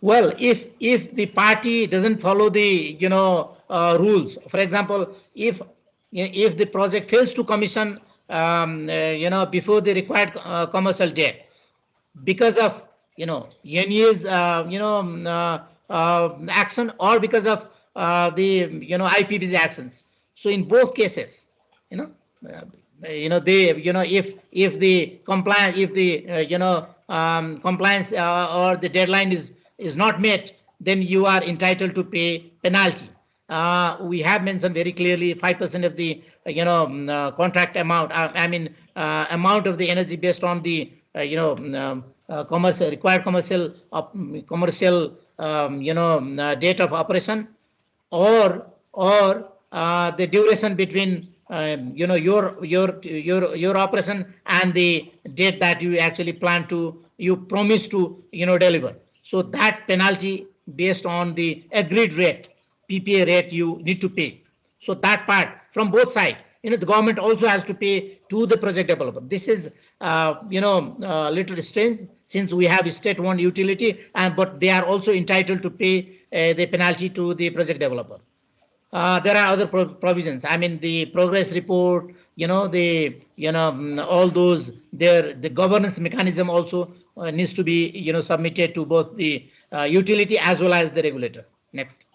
Well, if the party doesn't follow the rules, for example, if the project fails to commission before the required commercial date, because of UNEA's action or because of the IPP's actions. So in both cases, if the compliance, compliance or the deadline is not met, then you are entitled to pay penalty. We have mentioned very clearly 5% of the contract amount. Amount of the energy based on the required commercial date of operation, or the duration between your operation and the date that you actually promise to deliver. So that penalty based on the agreed rate, PPA rate, you need to pay. So that part from both sides, the government also has to pay to the project developer. This is little strange since we have a state-owned utility, but they are also entitled to pay the penalty to the project developer. There are other provisions. The progress report, all those there. The governance mechanism also needs to be submitted to both the utility as well as the regulator. Next,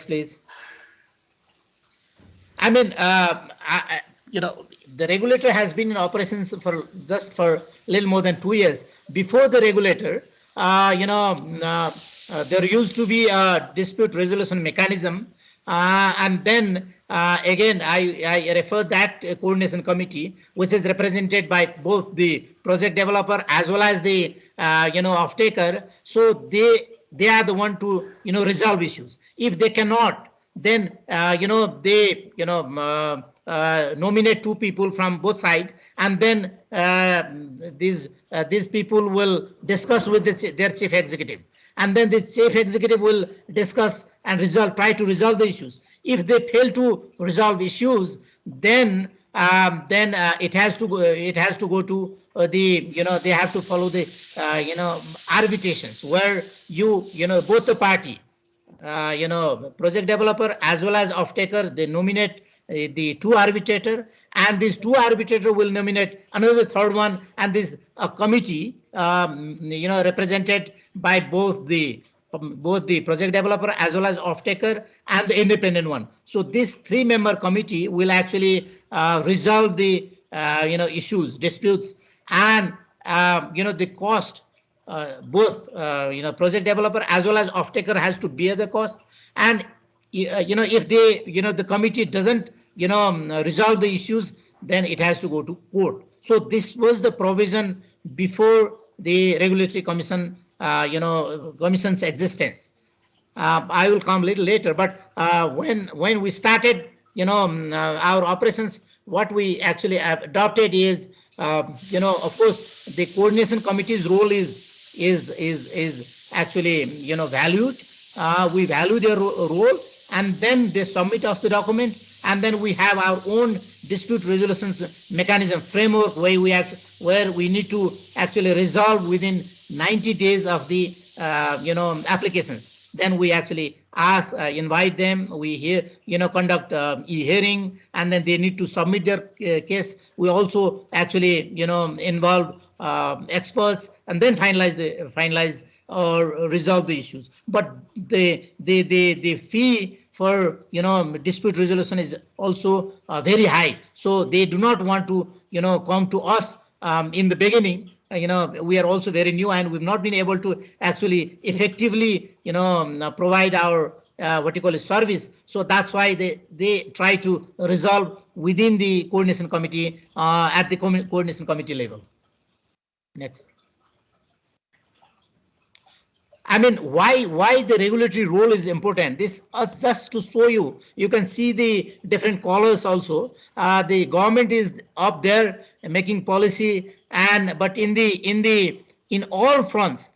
please. The regulator has been in operations for a little more than 2 years. Before the regulator, there used to be a dispute resolution mechanism, and then again I refer that coordination committee, which is represented by both the project developer as well as the off-taker. So they are the one to resolve issues. If they cannot, then they nominate 2 people from both sides, and then these people will discuss with their chief executive, and then the chief executive will discuss and try to resolve the issues. If they fail to resolve issues, then it has to go to they have to follow the arbitrations, where both the party, project developer as well as off-taker, they nominate the 2 arbitrator, and these 2 arbitrator will nominate another 3rd one, and this committee represented by both the project developer as well as off-taker and the independent one. So this 3-member committee will actually resolve the issues, disputes, and the cost. Both project developer as well as off-taker has to bear the cost, and if they the committee doesn't resolve the issues, then it has to go to court. So this was the provision before the regulatory commission commission's existence. I will come a little later, but when we started our operations, what we actually adopted is of course the coordination committee's role is actually valued, we value their role, and then they submit us the document, and then we have our own dispute resolution mechanism framework where we need to actually resolve within 90 days of the applications. Then we actually ask, invite them, we conduct e-hearing, and then they need to submit their case. We also actually involve experts, and then finalize or resolve the issues. But the fee for dispute resolution is also very high, so they do not want to come to us in the beginning. We are also very new, and we've not been able to actually effectively provide our service. So that's why they try to resolve within the coordination committee at the coordination committee level. Next. I mean, why the regulatory role is important? This just to show you. You can see the different colors also. The government is up there making policy, but in all fronts,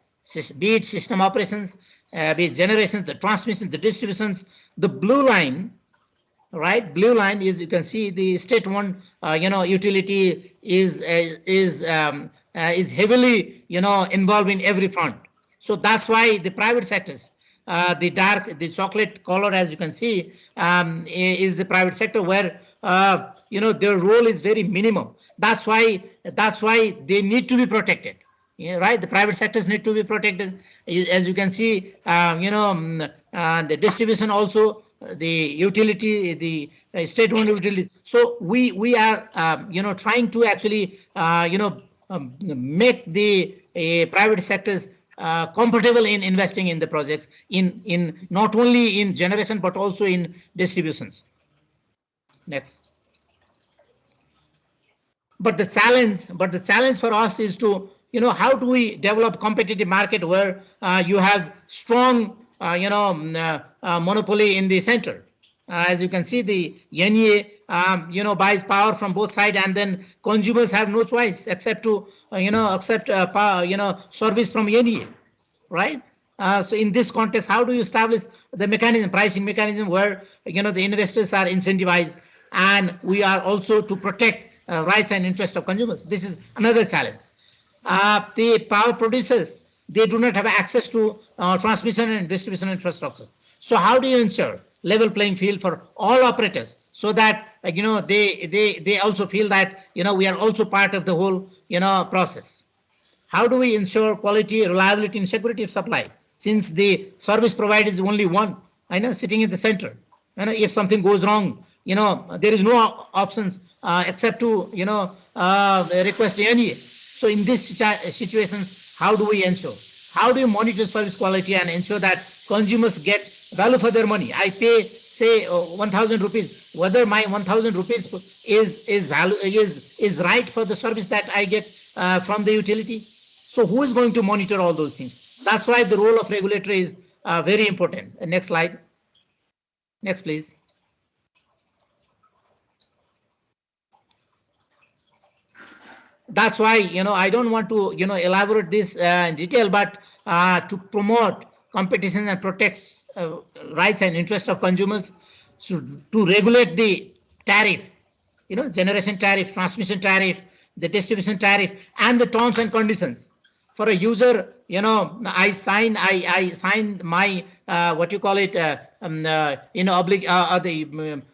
be it system operations, be it generations, the transmission, the distributions, the blue line. Right, blue line is, you can see the state-owned utility is heavily involved in every front. So that's why the private sectors, the chocolate color, as you can see, is the private sector, where their role is very minimum. That's why they need to be protected. Right, the private sectors need to be protected. As you can see, the distribution also, the utility, the state-owned utility. So we are trying to actually make the private sectors comfortable in investing in the projects, in not only in generation but also in distributions. Next. But the challenge for us is to how do we develop competitive market where you have strong monopoly in the center. As you can see, the NEA buys power from both sides, and then consumers have no choice except to accept service from NEA, right? So in this context, how do you establish the pricing mechanism where the investors are incentivized, and we are also to protect rights and interests of consumers? This is another challenge. The power producers, they do not have access to transmission and distribution infrastructure. So how do you ensure level playing field for all operators, so that they also feel that we are also part of the whole process? How do we ensure quality, reliability, and security of supply, since the service provider is only one, sitting in the center? If something goes wrong, there is no options except to request the NEA. So in these situations, how do we ensure? How do you monitor service quality and ensure that consumers get value for their money? I pay, say, 1,000 rupees. Whether my 1,000 rupees is right for the service that I get from the utility? So who is going to monitor all those things? That's why the role of regulator is very important. Next slide. Next, please. That's why I don't want to elaborate this in detail, but to promote competition and protect rights and interests of consumers, so to regulate the tariff, generation tariff, transmission tariff, the distribution tariff, and the terms and conditions. For a user, I signed my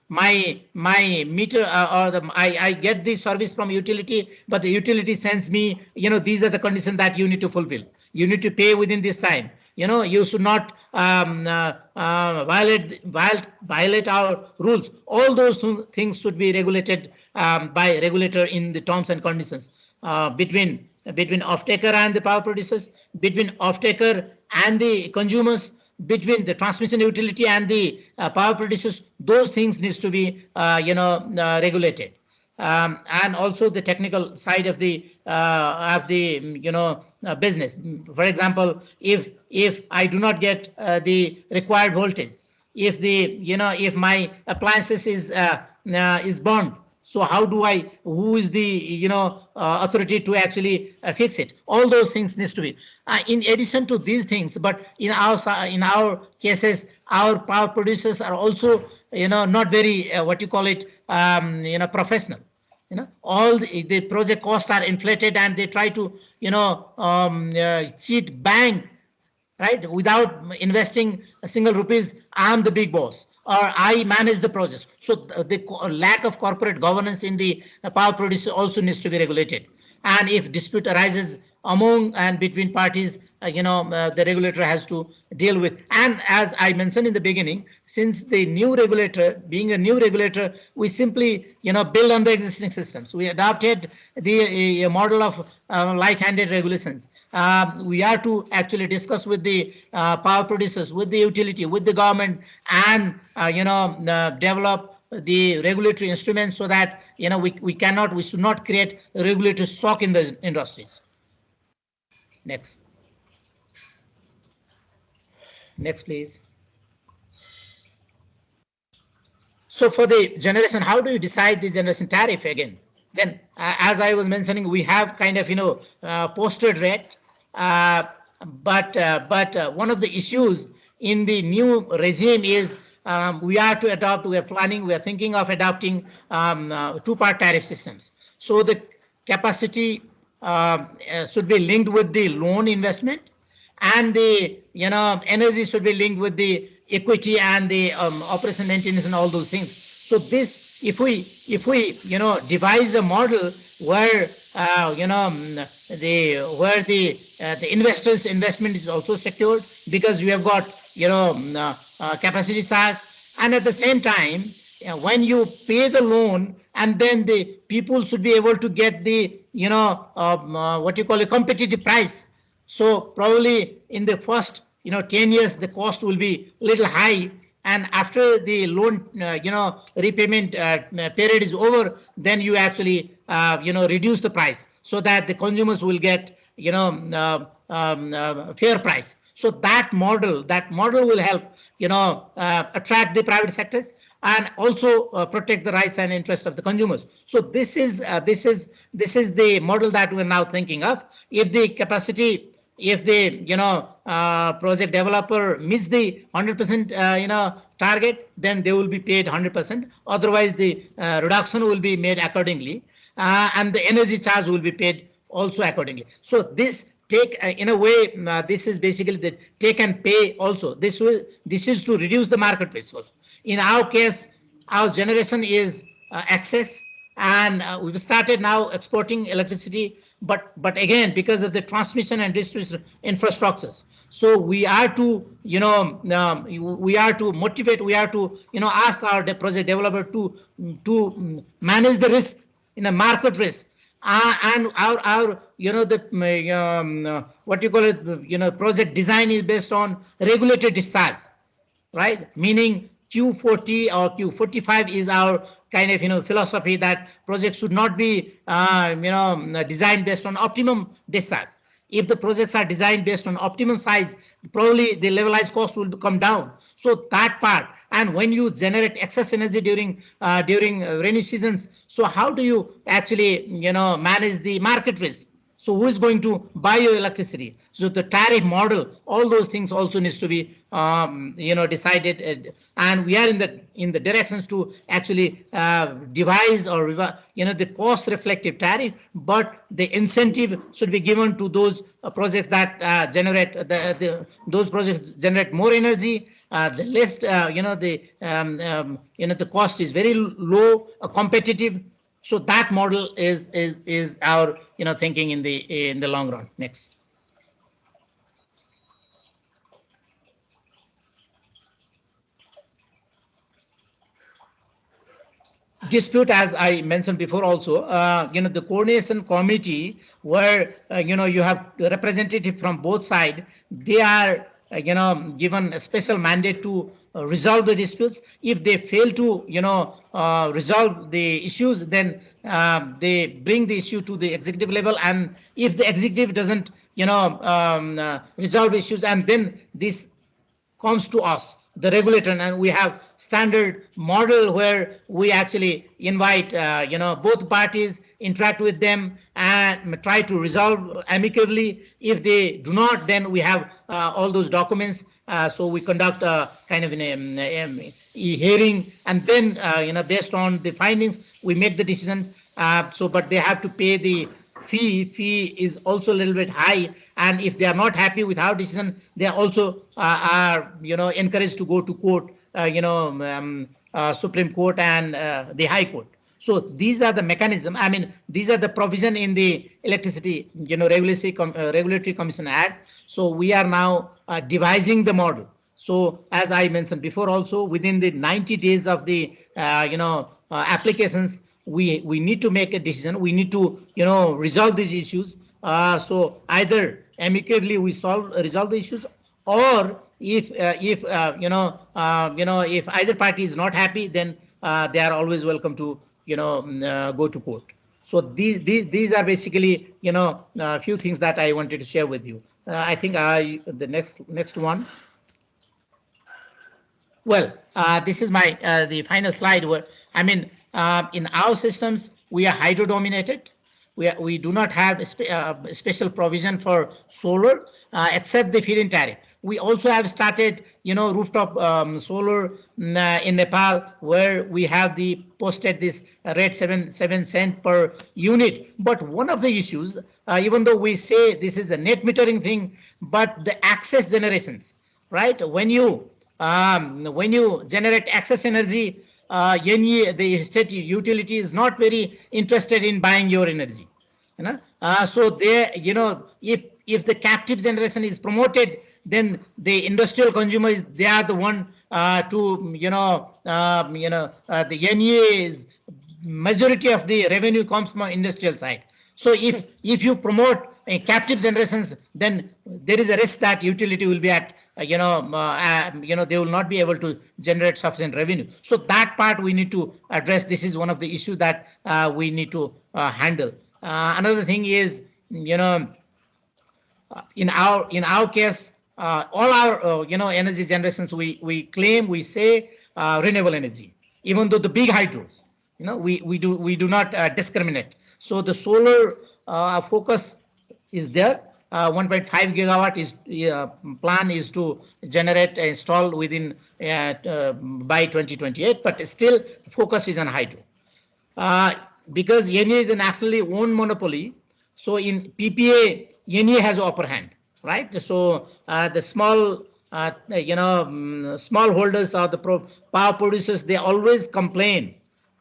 my meter, I get this service from utility, but the utility sends me, these are the conditions that you need to fulfill. You need to pay within this time. You should not violate our rules. All those things should be regulated by regulator in the terms and conditions between off-taker and the power producers, between off-taker and the consumers, between the transmission utility and the power producers. Those things needs to be regulated, and also the technical side of the business. For example, if I do not get the required voltage, if if my appliances is burned, So how do I, who is the, authority to actually fix it? All those things needs to be. In addition to these things, but in our cases, our power producers are also, not very, what you call it, professional. All the project costs are inflated, and they try to, cheat bank, right? Without investing a single rupees, I'm the big boss, or I manage the project. So the lack of corporate governance in the power producer also needs to be regulated. And if dispute arises among and between parties, the regulator has to deal with. And as I mentioned in the beginning, since the new regulator, being a new regulator, we simply, build on the existing systems. We adopted the model of light-handed regulations. We are to actually discuss with the power producers, with the utility, with the government, and develop the regulatory instruments so that we should not create regulatory shock in the industries. Next. Next, please. So for the generation, how do you decide the generation tariff again? Then, as I was mentioning, we have kind of posted rate, but one of the issues in the new regime is we are thinking of adopting two-part tariff systems. So the capacity should be linked with the loan investment, and the energy should be linked with the equity and the operation maintenance and all those things. So this, if we devise a model where the investor's investment is also secured, because you have got capacity charge, and at the same time when you pay the loan, and then the people should be able to get the what you call a competitive price. So probably in the first 10 years the cost will be little high, and after the loan repayment period is over, then you actually reduce the price so that the consumers will get fair price. So that model will help attract the private sectors and also protect the rights and interests of the consumers. So this is the model that we're now thinking of. If the capacity, if the project developer meets the 100% target, then they will be paid 100%. Otherwise, the reduction will be made accordingly, and the energy charge will be paid also accordingly. So this in a way, this is basically the take and pay also. This is to reduce the market risk also. In our case, our generation is excess, and we've started now exporting electricity, but again, because of the transmission and distribution infrastructures, so we are to motivate, we are to ask our project developer to manage the risk in a market risk. And our what you call it, project design is based on regulated discharge, right? Meaning Q40 or Q45 is our kind of philosophy, that projects should not be designed based on optimum discharge. If the projects are designed based on optimum size, probably the levelized cost will come down. So that part. And when you generate excess energy during rainy seasons, so how do you actually manage the market risk? So who is going to buy your electricity? So the tariff model, all those things also needs to be decided, and we are in the directions to actually devise or the cost reflective tariff, but the incentive should be given to those projects that generate those projects generate more energy. The less the cost is very low, competitive. So that model is our thinking in the long run. Next. Dispute, as I mentioned before also, the coordination committee, where you have representative from both sides, they are given a special mandate to resolve the disputes. If they fail to resolve the issues, then they bring the issue to the executive level, and if the executive doesn't resolve issues, and then this comes to us, the regulator, and we have standard model where we actually invite both parties, interact with them and try to resolve amicably. If they do not, then we have all those documents, so we conduct a kind of a hearing, and then based on the findings we make the decisions. But they have to pay the fee is also a little bit high, and if they are not happy with our decision, they are also are encouraged to go to court, Supreme Court and the High Court. So these are the mechanism. I mean, these are the provision in the Electricity Regulatory Commission Act. So we are now devising the model. So as I mentioned before, also within the 90 days of the applications, we need to make a decision. We need to resolve these issues. So either amicably we resolve the issues, or if either party is not happy, then they are always welcome to go to court. So these are basically a few things that I wanted to share with you. I think the next one. Well, this is my the final slide where, I mean, in our systems, we are hydro dominated. We do not have a special provision for solar except the feed-in tariff. We also have started, rooftop solar in Nepal, where we have posted this rate 7 cent per unit. But one of the issues, even though we say this is the net metering thing, but the access generations, right? When you generate excess energy, the state utility is not very interested in buying your energy. So there, if the captive generation is promoted, then the industrial consumers, they are the one the NEA's majority of the revenue comes from industrial side. So if you promote captive generations, then there is a risk that utility will be at they will not be able to generate sufficient revenue. So that part we need to address. This is one of the issues that we need to handle. Another thing is, in our case, all our energy generations, we claim, we say renewable energy, even though the big hydros, we do not discriminate. So the solar focus is there. 1.5 gigawatt is plan is to install within by 2028, but still focus is on hydro. Because NEA is a nationally owned monopoly, so in PPA, NEA has upper hand, right? So the small small holders or the power producers, they always complain,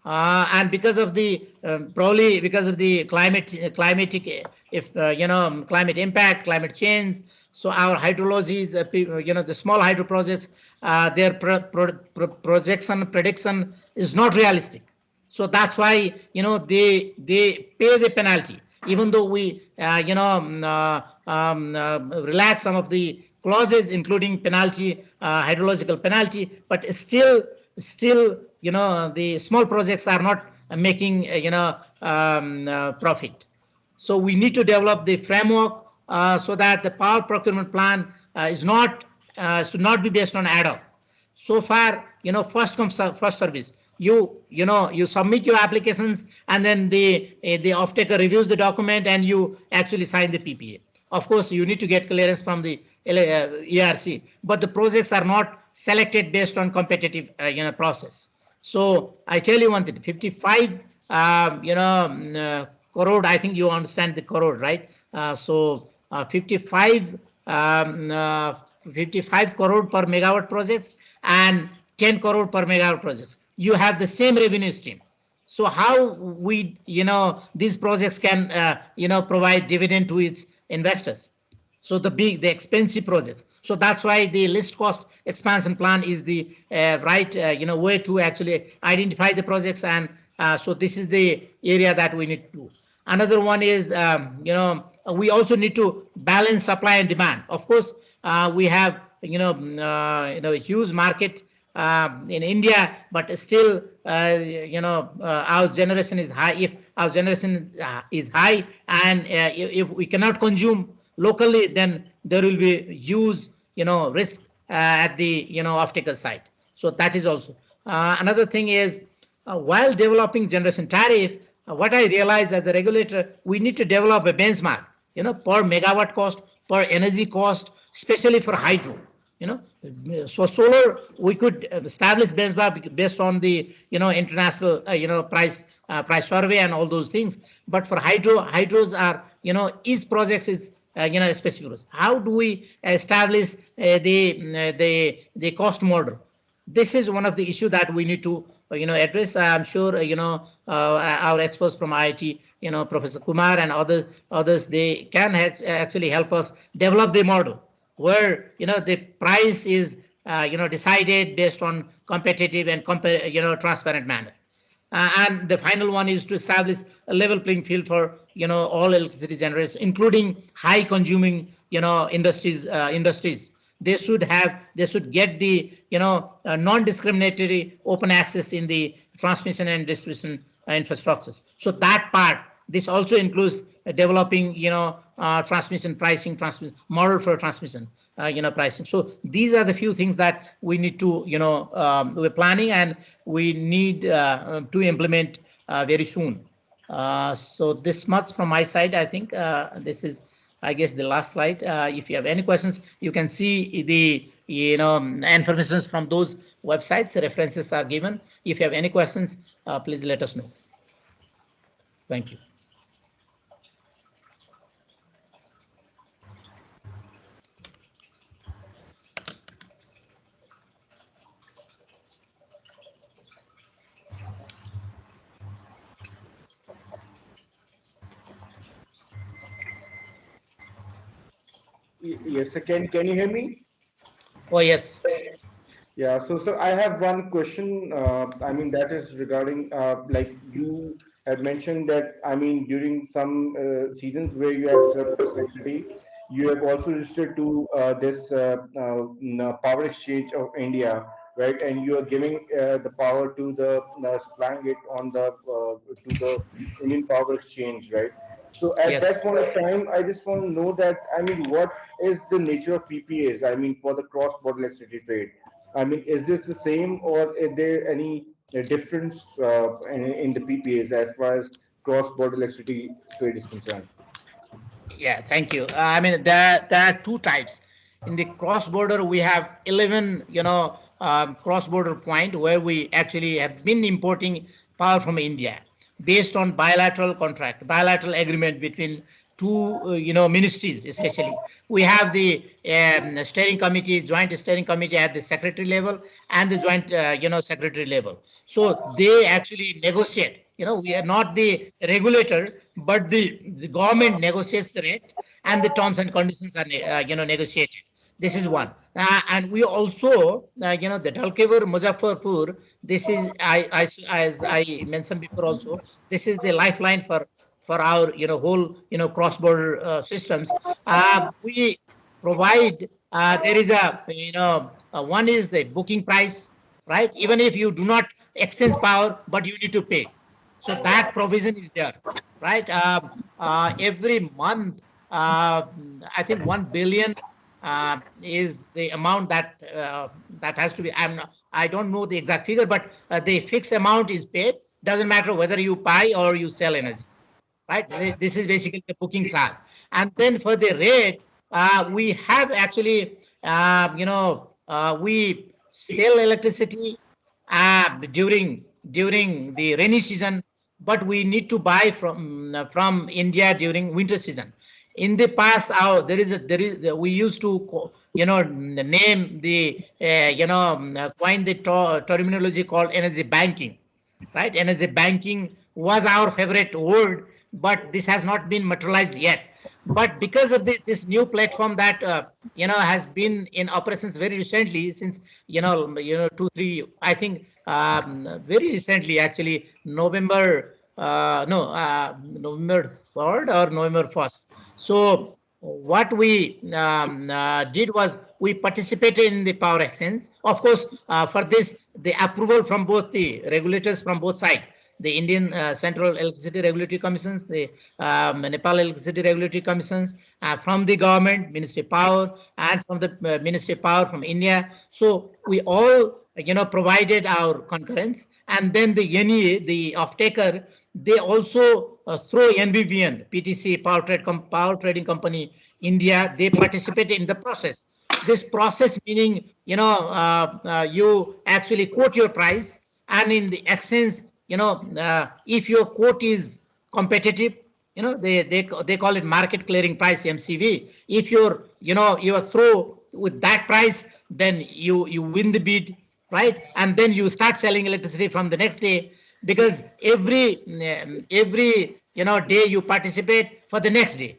and because of the probably because of the climatic climate impact, climate change. So our hydrologies, the small hydro projects, their prediction is not realistic. So that's why they pay the penalty, even though we relax some of the clauses, including penalty, hydrological penalty, but still the small projects are not making profit. So we need to develop the framework so that the power procurement plan should not be based on ad hoc. So far, first come first service. You submit your applications, and then the off-taker reviews the document, and you actually sign the PPA. Of course, you need to get clearance from the ERC, but the projects are not selected based on competitive process. So I tell you one thing: 55 crore. I think you understand the crore, right? 55 crore per megawatt projects and 10 crore per megawatt projects. You have the same revenue stream. So how we these projects can provide dividend to its investors? So the expensive projects. So that's why the list cost expansion plan is the right way to actually identify the projects, and so this is the area that we need to do. Another one is we also need to balance supply and demand. Of course, we have a huge market in India, but still our generation is high. If our generation is high, and if we cannot consume locally, then there will be huge risk at the off-taker side. So that is also another thing is while developing generation tariff, what I realize as a regulator, we need to develop a benchmark, per megawatt cost, per energy cost, especially for hydro. So solar, we could establish benchmark based on the international price survey and all those things. But for hydros are each project is specific rules. How do we establish the cost model? This is one of the issue that we need to address. I'm sure our experts from IIT, Professor Kumar and others, they can actually help us develop the model where the price is decided based on competitive and transparent manner. And the final one is to establish a level playing field for all electricity generators, including high consuming industries. They should get the non-discriminatory open access in the transmission and distribution infrastructures. So that part, this also includes developing transmission pricing, transmission model for transmission pricing. So these are the few things that we need to we're planning and we need to implement very soon. So this much from my side. I think this is, I guess, the last slide. If you have any questions, you can see the information from those websites. References are given. If you have any questions, please let us know. Thank you. Yes, sir. Can you hear me? Oh, yes. Yeah, so sir, I have one question. I mean, that is regarding like you had mentioned that, I mean, during some seasons where you have surplus electricity, you have also registered to this power exchange of India, right? And you are giving the power to the supplying it on the to the Indian Power Exchange, right? So at Yes. that point of time, I just want to know that, I mean, what is the nature of PPAs? I mean, for the cross-border electricity trade. I mean, is this the same, or is there any difference in the PPAs as far as cross-border electricity trade is concerned? Yeah, thank you. I mean, there are two types. In the cross border, we have 11, cross border point where we actually have been importing power from India based on bilateral agreement between two, ministries, especially. We have the joint steering committee at the secretary level and the joint, secretary level. So they actually negotiate. We are not the regulator, but the government negotiates the rate and the terms and conditions are, negotiated. This is one. And we also, the Dalkever Muzaffarpur, this is, as I mentioned before also, this is the lifeline for our, whole, cross-border systems. We provide, there is one is the booking price, right? Even if you do not exchange power, but you need to pay. So that provision is there, right? Every month, I think 1 billion is the amount that has to be. I don't know the exact figure, but the fixed amount is paid. Doesn't matter whether you buy or you sell energy, right? This is basically the booking charge. And then for the rate, we have actually, we sell electricity during the rainy season, but we need to buy from India during winter season. In the past, we used to name the coin the terminology called energy banking, right? Energy banking was our favorite word, but this has not been materialized yet. But because of this new platform that has been in operations very recently, since 2-3, I think very recently, actually November, no, November 3rd or November 1st. So what we did was we participated in the power exchange. Of course, for this, the approval from both the regulators from both sides. the Indian Central Electricity Regulatory Commissions, the Nepal Electricity Regulatory Commissions, from the government, Ministry of Power, and from the Ministry of Power from India. So we all, provided our concurrence, and then the NEA, the off-taker, they also through NBVN, PTC, Power Trading Company, India, they participate in the process. This process meaning, you actually quote your price, and in the exchange, if your quote is competitive, they call it market clearing price, MCV. If you are through with that price, then you win the bid, right? And then you start selling electricity from the next day, because every day you participate for the next day.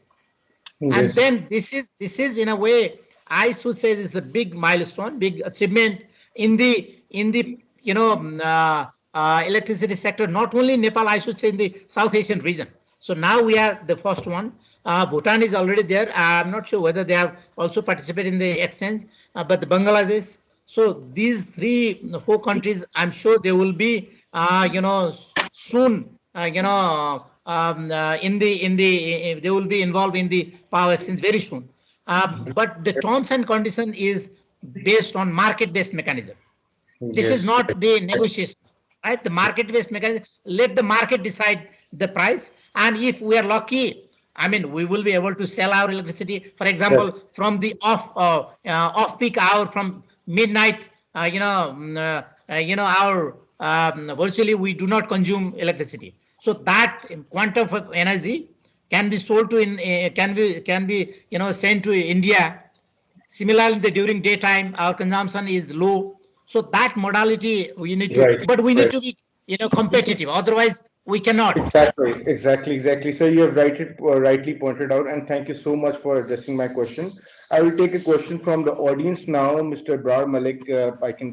And Yes. then this is in a way, I should say, this is a big milestone, big achievement in the electricity sector, not only in Nepal, I should say, in the South Asian region. So now we are the first one. Bhutan is already there. I'm not sure whether they have also participated in the exchange, but the Bangladesh. So these four countries, I'm sure they will be, soon, they will be involved in the power exchange very soon. But the terms and condition is based on market-based mechanism. This is Yes. not the negotiation, right? The market-based mechanism, let the market decide the price. And if we are lucky, I mean, we will be able to sell our electricity, for Yes. example, from the off-peak hour, from midnight, our virtually we do not consume electricity. So that quantum of energy can be sold to can be sent to India. Similarly, during daytime, our consumption is low. So that modality we need to, Right. but we need Right. to be, competitive. Otherwise, we cannot. Exactly. Sir, you have rightly pointed out, and thank you so much for addressing my question. I will take a question from the audience now. Mr. Brar Malik, I can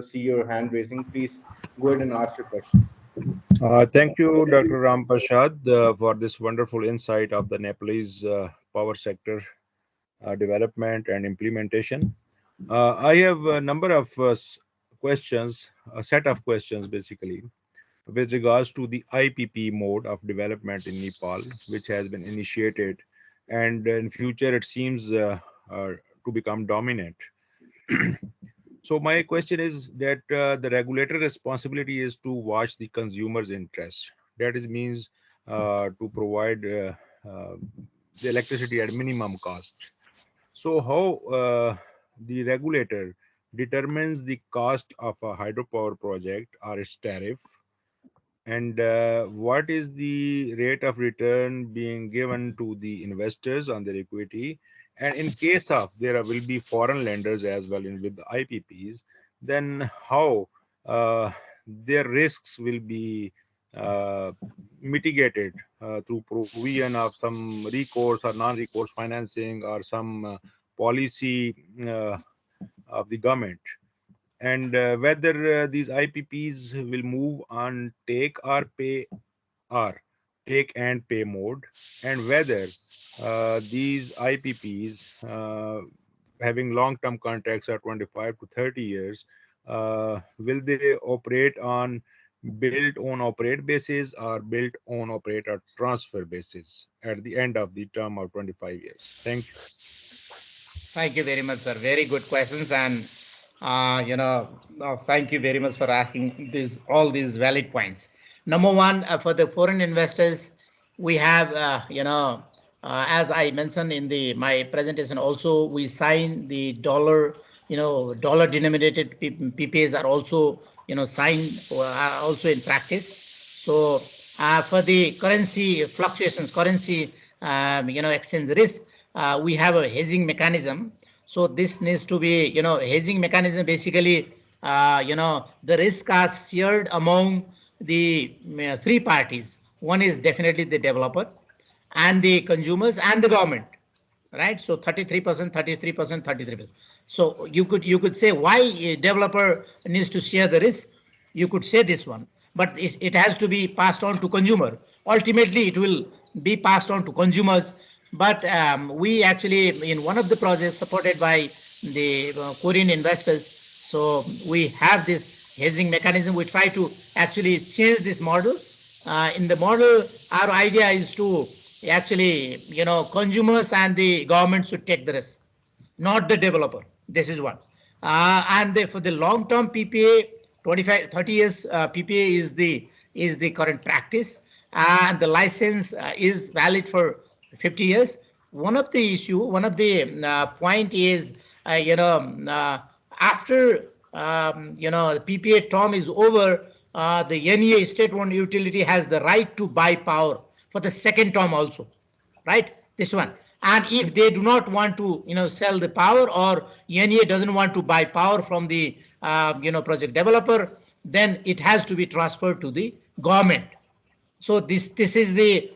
see your hand raising. Please go ahead and ask your question. Thank you, Dr. Ram Prasad, for this wonderful insight of the Nepalese power sector development and implementation. I have a number of questions, a set of questions basically, with regards to the IPP mode of development in Nepal, which has been initiated, and in future it seems to become dominant. So my question is that the regulator responsibility is to watch the consumer's interest. That is means to provide the electricity at minimum cost. So how the regulator determines the cost of a hydropower project or its tariff, and what is the rate of return being given to the investors on their equity, and in case of there will be foreign lenders as well in with the IPPs, then how their risks will be mitigated through provision of some recourse or non-recourse financing or some policy of the government, and whether these IPPs will move on take or pay or take and pay mode, and whether these IPPs having long-term contracts of 25 to 30 years, will they operate on build own operate basis or build own operate or transfer basis at the end of the term of 25 years? Thank you. Thank you very much, sir. Very good questions, and thank you very much for asking all these valid points. Number one, for the foreign investors, we have, as I mentioned in my presentation, also we sign the dollar, dollar denominated PPAs are also, signed, also in practice. So for the currency fluctuations, currency, exchange risk, we have a hedging mechanism. So this needs to be, hedging mechanism basically, the risk are shared among the three parties. One is definitely the developer and the consumers and the government, right? So 33%, 33%, 33%. So you could say why a developer needs to share the risk. You could say this one, but it has to be passed on to consumer. Ultimately, it will be passed on to consumers. But we actually, in one of the projects supported by the Korean investors, so we have this hedging mechanism, we try to actually change this model. In the model, our idea is to actually, consumers and the government should take the risk, not the developer. This is one. For the long-term PPA, 25, 30 years PPA is the current practice, and the license is valid for 50 years. One of the point is, after the PPA term is over, the NEA, state-owned utility, has the right to buy power for the second term also, right? This one. And if they do not want to, sell the power, or NEA doesn't want to buy power from the, project developer, then it has to be transferred to the government. So this is the,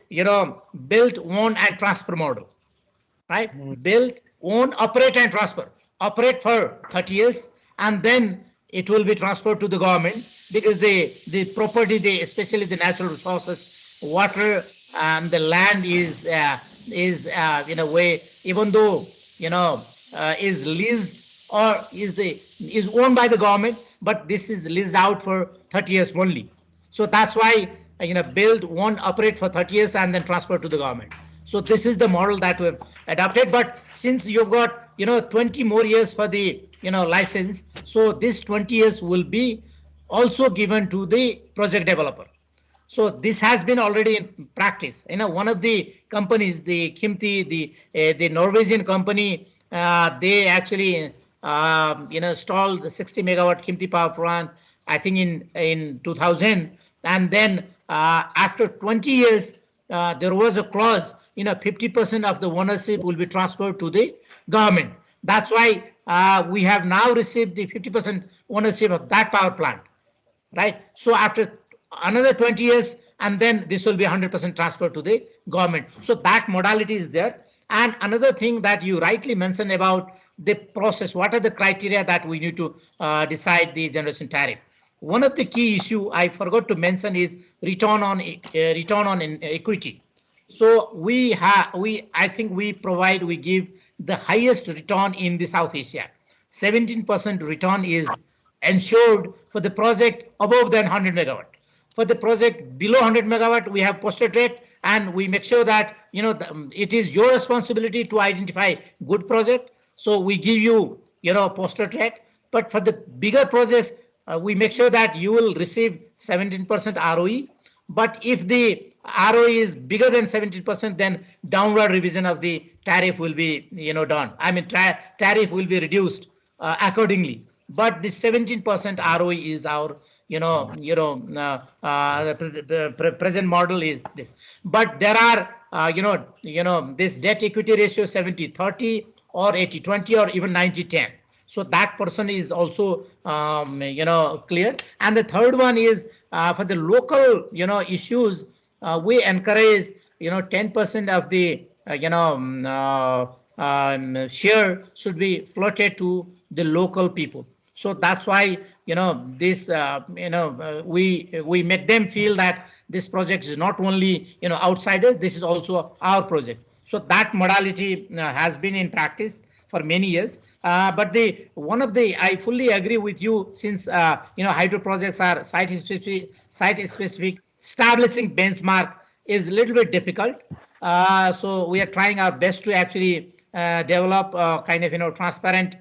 build, own, and transfer model, right? Build, own, operate, and transfer. Operate for 30 years, and then it will be transferred to the government, because the property, especially the natural resources, water, and the land is in a way, even though is leased or is owned by the government, but this is leased out for 30 years only. So that's why build, own, operate for 30 years, and then transfer to the government. So this is the model that we've adopted. But since you've got 20 more years for the license, so this 20 years will be also given to the project developer. So this has been already in practice. One of the companies, the Kimti, the Norwegian company, they actually installed the 60 megawatt Kimti power plant, I think in 2000, and then after 20 years, there was a clause, 50% of the ownership will be transferred to the government. That's why we have now received the 50% ownership of that power plant, right? So after another 20 years, and then this will be 100% transferred to the government. So that modality is there. And another thing that you rightly mentioned about the process, what are the criteria that we need to decide the generation tariff? One of the key issue I forgot to mention is return on equity. So I think we give the highest return in the South Asia. 17% return is ensured for the project above than 100 megawatt. For the project below 100 megawatt, we have posted rate, and we make sure that it is your responsibility to identify good project. So we give you posted rate. But for the bigger projects, we make sure that you will receive 17% ROE. But if the ROE is bigger than 17%, then downward revision of the tariff will be done. I mean, tariff will be reduced accordingly. But the 17% ROE is our the present model is this. But there are this debt equity ratio 70-30 or 80-20 or even 90-10. So that person is also clear. And the third one is for the local issues, we encourage 10% of the share should be floated to the local people. So that's why this we make them feel that this project is not only outsiders, this is also our project. So that modality has been in practice for many years. But I fully agree with you, since hydro projects are site specific, establishing benchmark is a little bit difficult. So we are trying our best to actually develop kind of transparent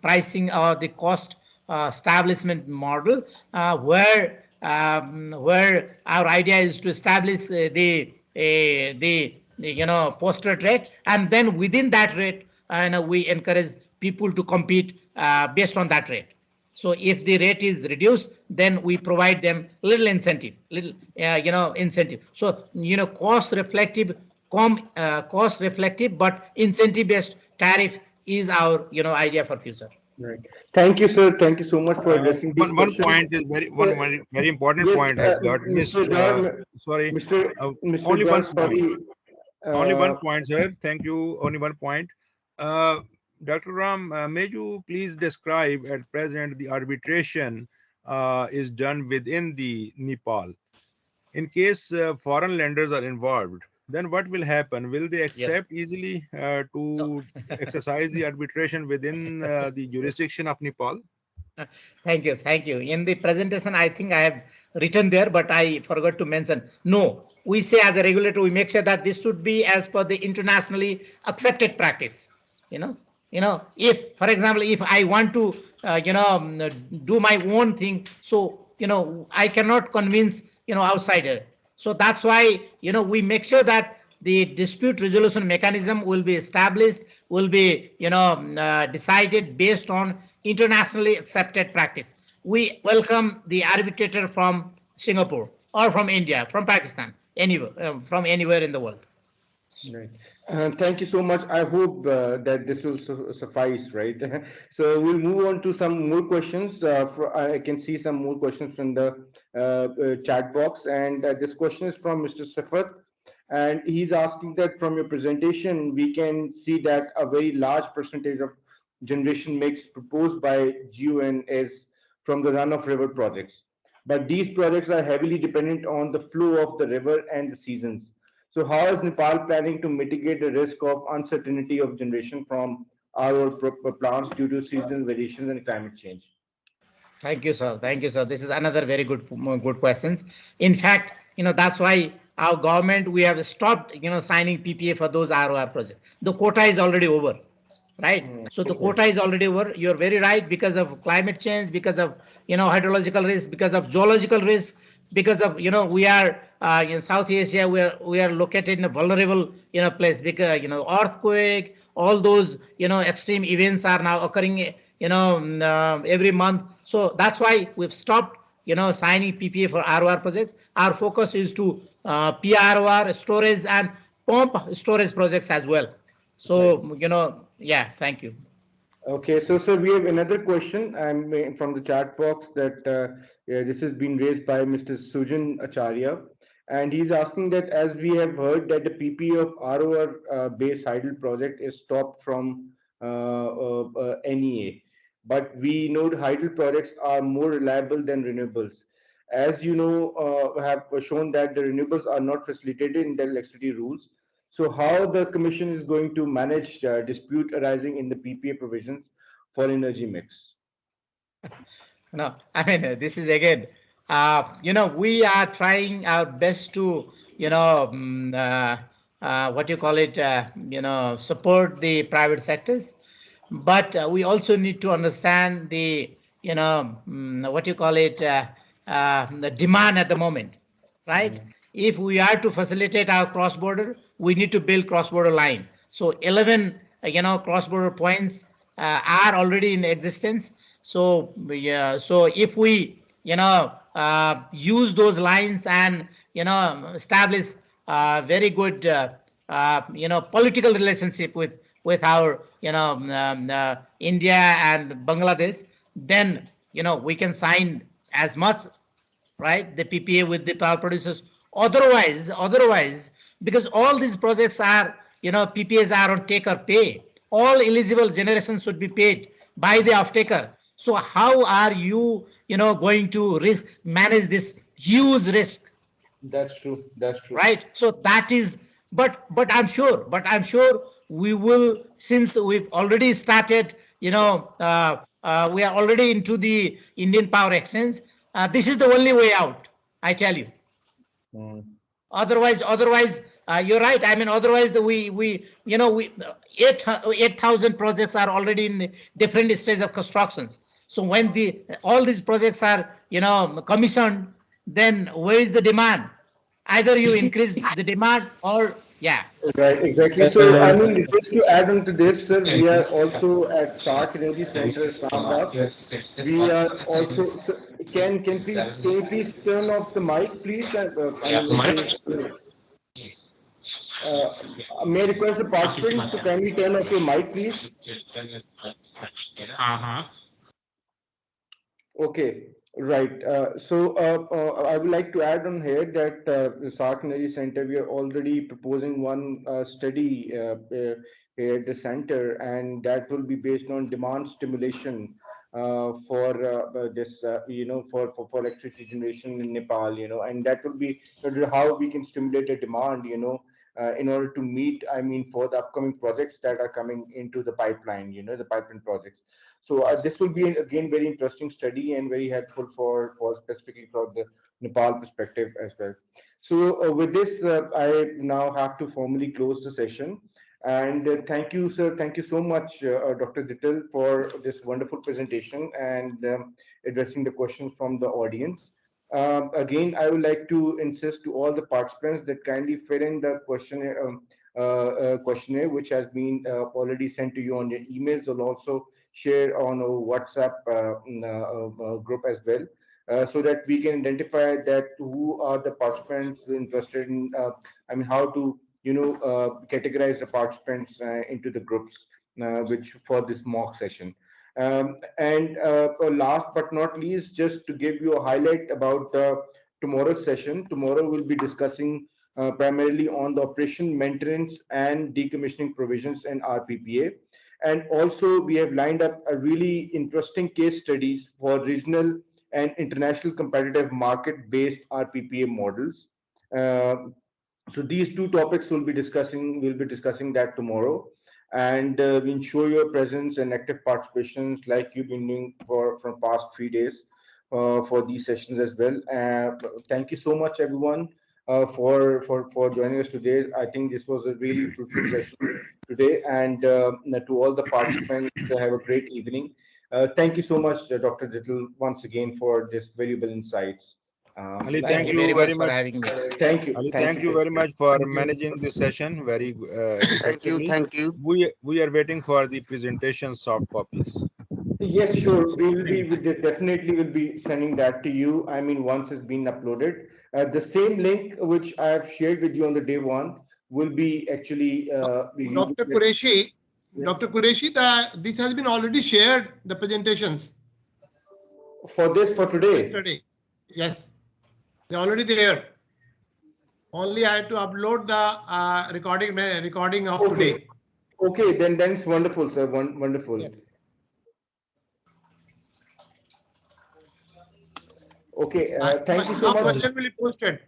pricing or the cost establishment model, where our idea is to establish the posted rate, and then within that rate we encourage people to compete based on that rate. So if the rate is reduced, then we provide them little incentive. So cost reflective, but incentive based tariff is our idea for future. Right. Thank you, sir. Thank you so much for addressing this one point is very important yes, point has got missed. Sorry, Mr. only one John, point. sorry. Only one point, sir. Thank you. Only one point. Dr. Ram, may you please describe at present the arbitration is done within the Nepal. In case foreign lenders are involved, then what will happen? Will they accept easily to exercise the arbitration within the jurisdiction of Nepal? Thank you. Thank you. In the presentation, I think I have written there, but I forgot to mention. No, we say as a regulator, we make sure that this should be as per the internationally accepted practice. You know, if, for example, if I want to, do my own thing, so, I cannot convince, outsider. So that's why, we make sure that the dispute resolution mechanism will be established, will be, decided based on internationally accepted practice. We welcome the arbitrator from Singapore or from India, from Pakistan, anywhere, from anywhere in the world. Right. Thank you so much. I hope that this will suffice, right? So we'll move on to some more questions. I can see some more questions from the chat box, and this question is from Mr. Safat, and he's asking that from your presentation, we can see that a very large percentage of generation mix proposed by GUN is from the run-of-river projects, but these projects are heavily dependent on the flow of the river and the seasons. So, how is Nepal planning to mitigate the risk of uncertainty of generation from our plants due to seasonal variations and climate change? Thank you, sir. Thank you, sir. This is another very good questions. In fact, that's why our government, we have stopped, signing PPA for those ROR projects. The quota is already over, right? So the quota is already over. You're very right, because of climate change, because of, hydrological risk, because of geological risk, because of, we are in South Asia, we are located in a vulnerable, place, because, earthquake, all those, extreme events are now occurring, every month. So that's why we've stopped, signing PPA for ROR projects. Our focus is to PROR storage and pump storage projects as well. So, yeah, thank you. Okay, so sir, we have another question from the chat box that yeah, this has been raised by Mr. Sujan Acharya, and he's asking that as we have heard that the PPA of ROR based hydel project is stopped from NEA, but we know the hydel projects are more reliable than renewables. As you know, have shown that the renewables are not facilitated in the electricity rules. So, how the Commission is going to manage dispute arising in the PPA provisions for energy mix? No, I mean, this is again, we are trying our best to, what you call it, support the private sectors. But we also need to understand the, what you call it, the demand at the moment, right? If we are to facilitate our cross border, we need to build cross border line. So 11, cross border points are already in existence. So yeah, so if we, use those lines and, establish very good, political relationship with our, India and Bangladesh, then, we can sign as much, right, the PPA with the power producers. Otherwise, because all these projects are, PPAs are on take or pay. All eligible generations should be paid by the off-taker. So how are you, going to manage this huge risk? That's true. That's true. Right. So that is, but I'm sure we will, since we've already started, we are already into the Indian Power Exchange. This is the only way out, I tell you. Mm. Otherwise, you're right. I mean, otherwise, we 8,000 projects are already in the different stages of constructions. So when all these projects are, commissioned, then where is the demand? Either you increase the demand or, yeah. Right, exactly. So, I mean, just to add on to this, sir, we are also at SARC Energy Center, Islamabad. We are also, so can you please turn off the mic, please? I mean, it is. May I request the participants to kindly turn off your mic, please? Uh-huh. Okay, right. I would like to add on here that the Sark Energy Center, we are already proposing one study here at the center, and that will be based on demand stimulation for this, for electricity generation in Nepal, and that will be how we can stimulate the demand, in order to meet, I mean, for the upcoming projects that are coming into the pipeline, the pipeline projects. So this will be again very interesting study and very helpful for specifically for the Nepal perspective as well. So with this, I now have to formally close the session. And thank you, sir. Thank you so much, Dr. Dittal, for this wonderful presentation and addressing the questions from the audience. Again, I would like to insist to all the participants that kindly fill in the questionnaire, which has been already sent to you on your emails, or also share on our WhatsApp group as well, so that we can identify that who are the participants interested in, how to categorize the participants into the groups, which for this mock session. And last but not least, just to give you a highlight about tomorrow's session. Tomorrow we'll be discussing primarily on the operation, maintenance, and decommissioning provisions in RPPA. And also we have lined up a really interesting case studies for regional and international competitive market-based RPPA models. So these two topics we'll be discussing that tomorrow, and we ensure your presence and active participations like you've been doing for past 3 days for these sessions as well. Thank you so much, everyone, for joining us today. I think this was a really fruitful session today, and to all the participants, have a great evening. Thank you so much, Dr. Dittal, once again for this valuable insights. Ali, Thank you very much for having me. Thank you. Ali, thank you very much for managing this session very effectively. Thank you. We are waiting for the presentation soft copies. Yes, sure. We definitely will be sending that to you. I mean, once it's been uploaded, the same link which I have shared with you on the day one will be actually. Dr. Qureshi, Dr. Qureshi, this has been already shared. The presentations for today. Yesterday, yes, they're already there. Only I have to upload the recording of today. Okay, then it's wonderful, sir. Wonderful. Yes. Okay, thank you so much. Question will be posted.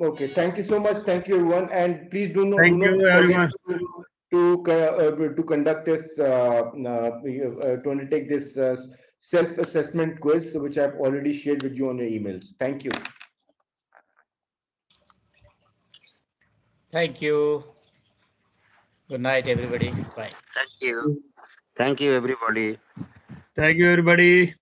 Okay, thank you so much. Thank you, everyone, and please do not everyone. forget to conduct this to undertake this self-assessment quiz, which I've already shared with you on your emails. Thank you. Thank you. Good night, everybody. Bye. Thank you. Thank you, everybody. Thank you, everybody.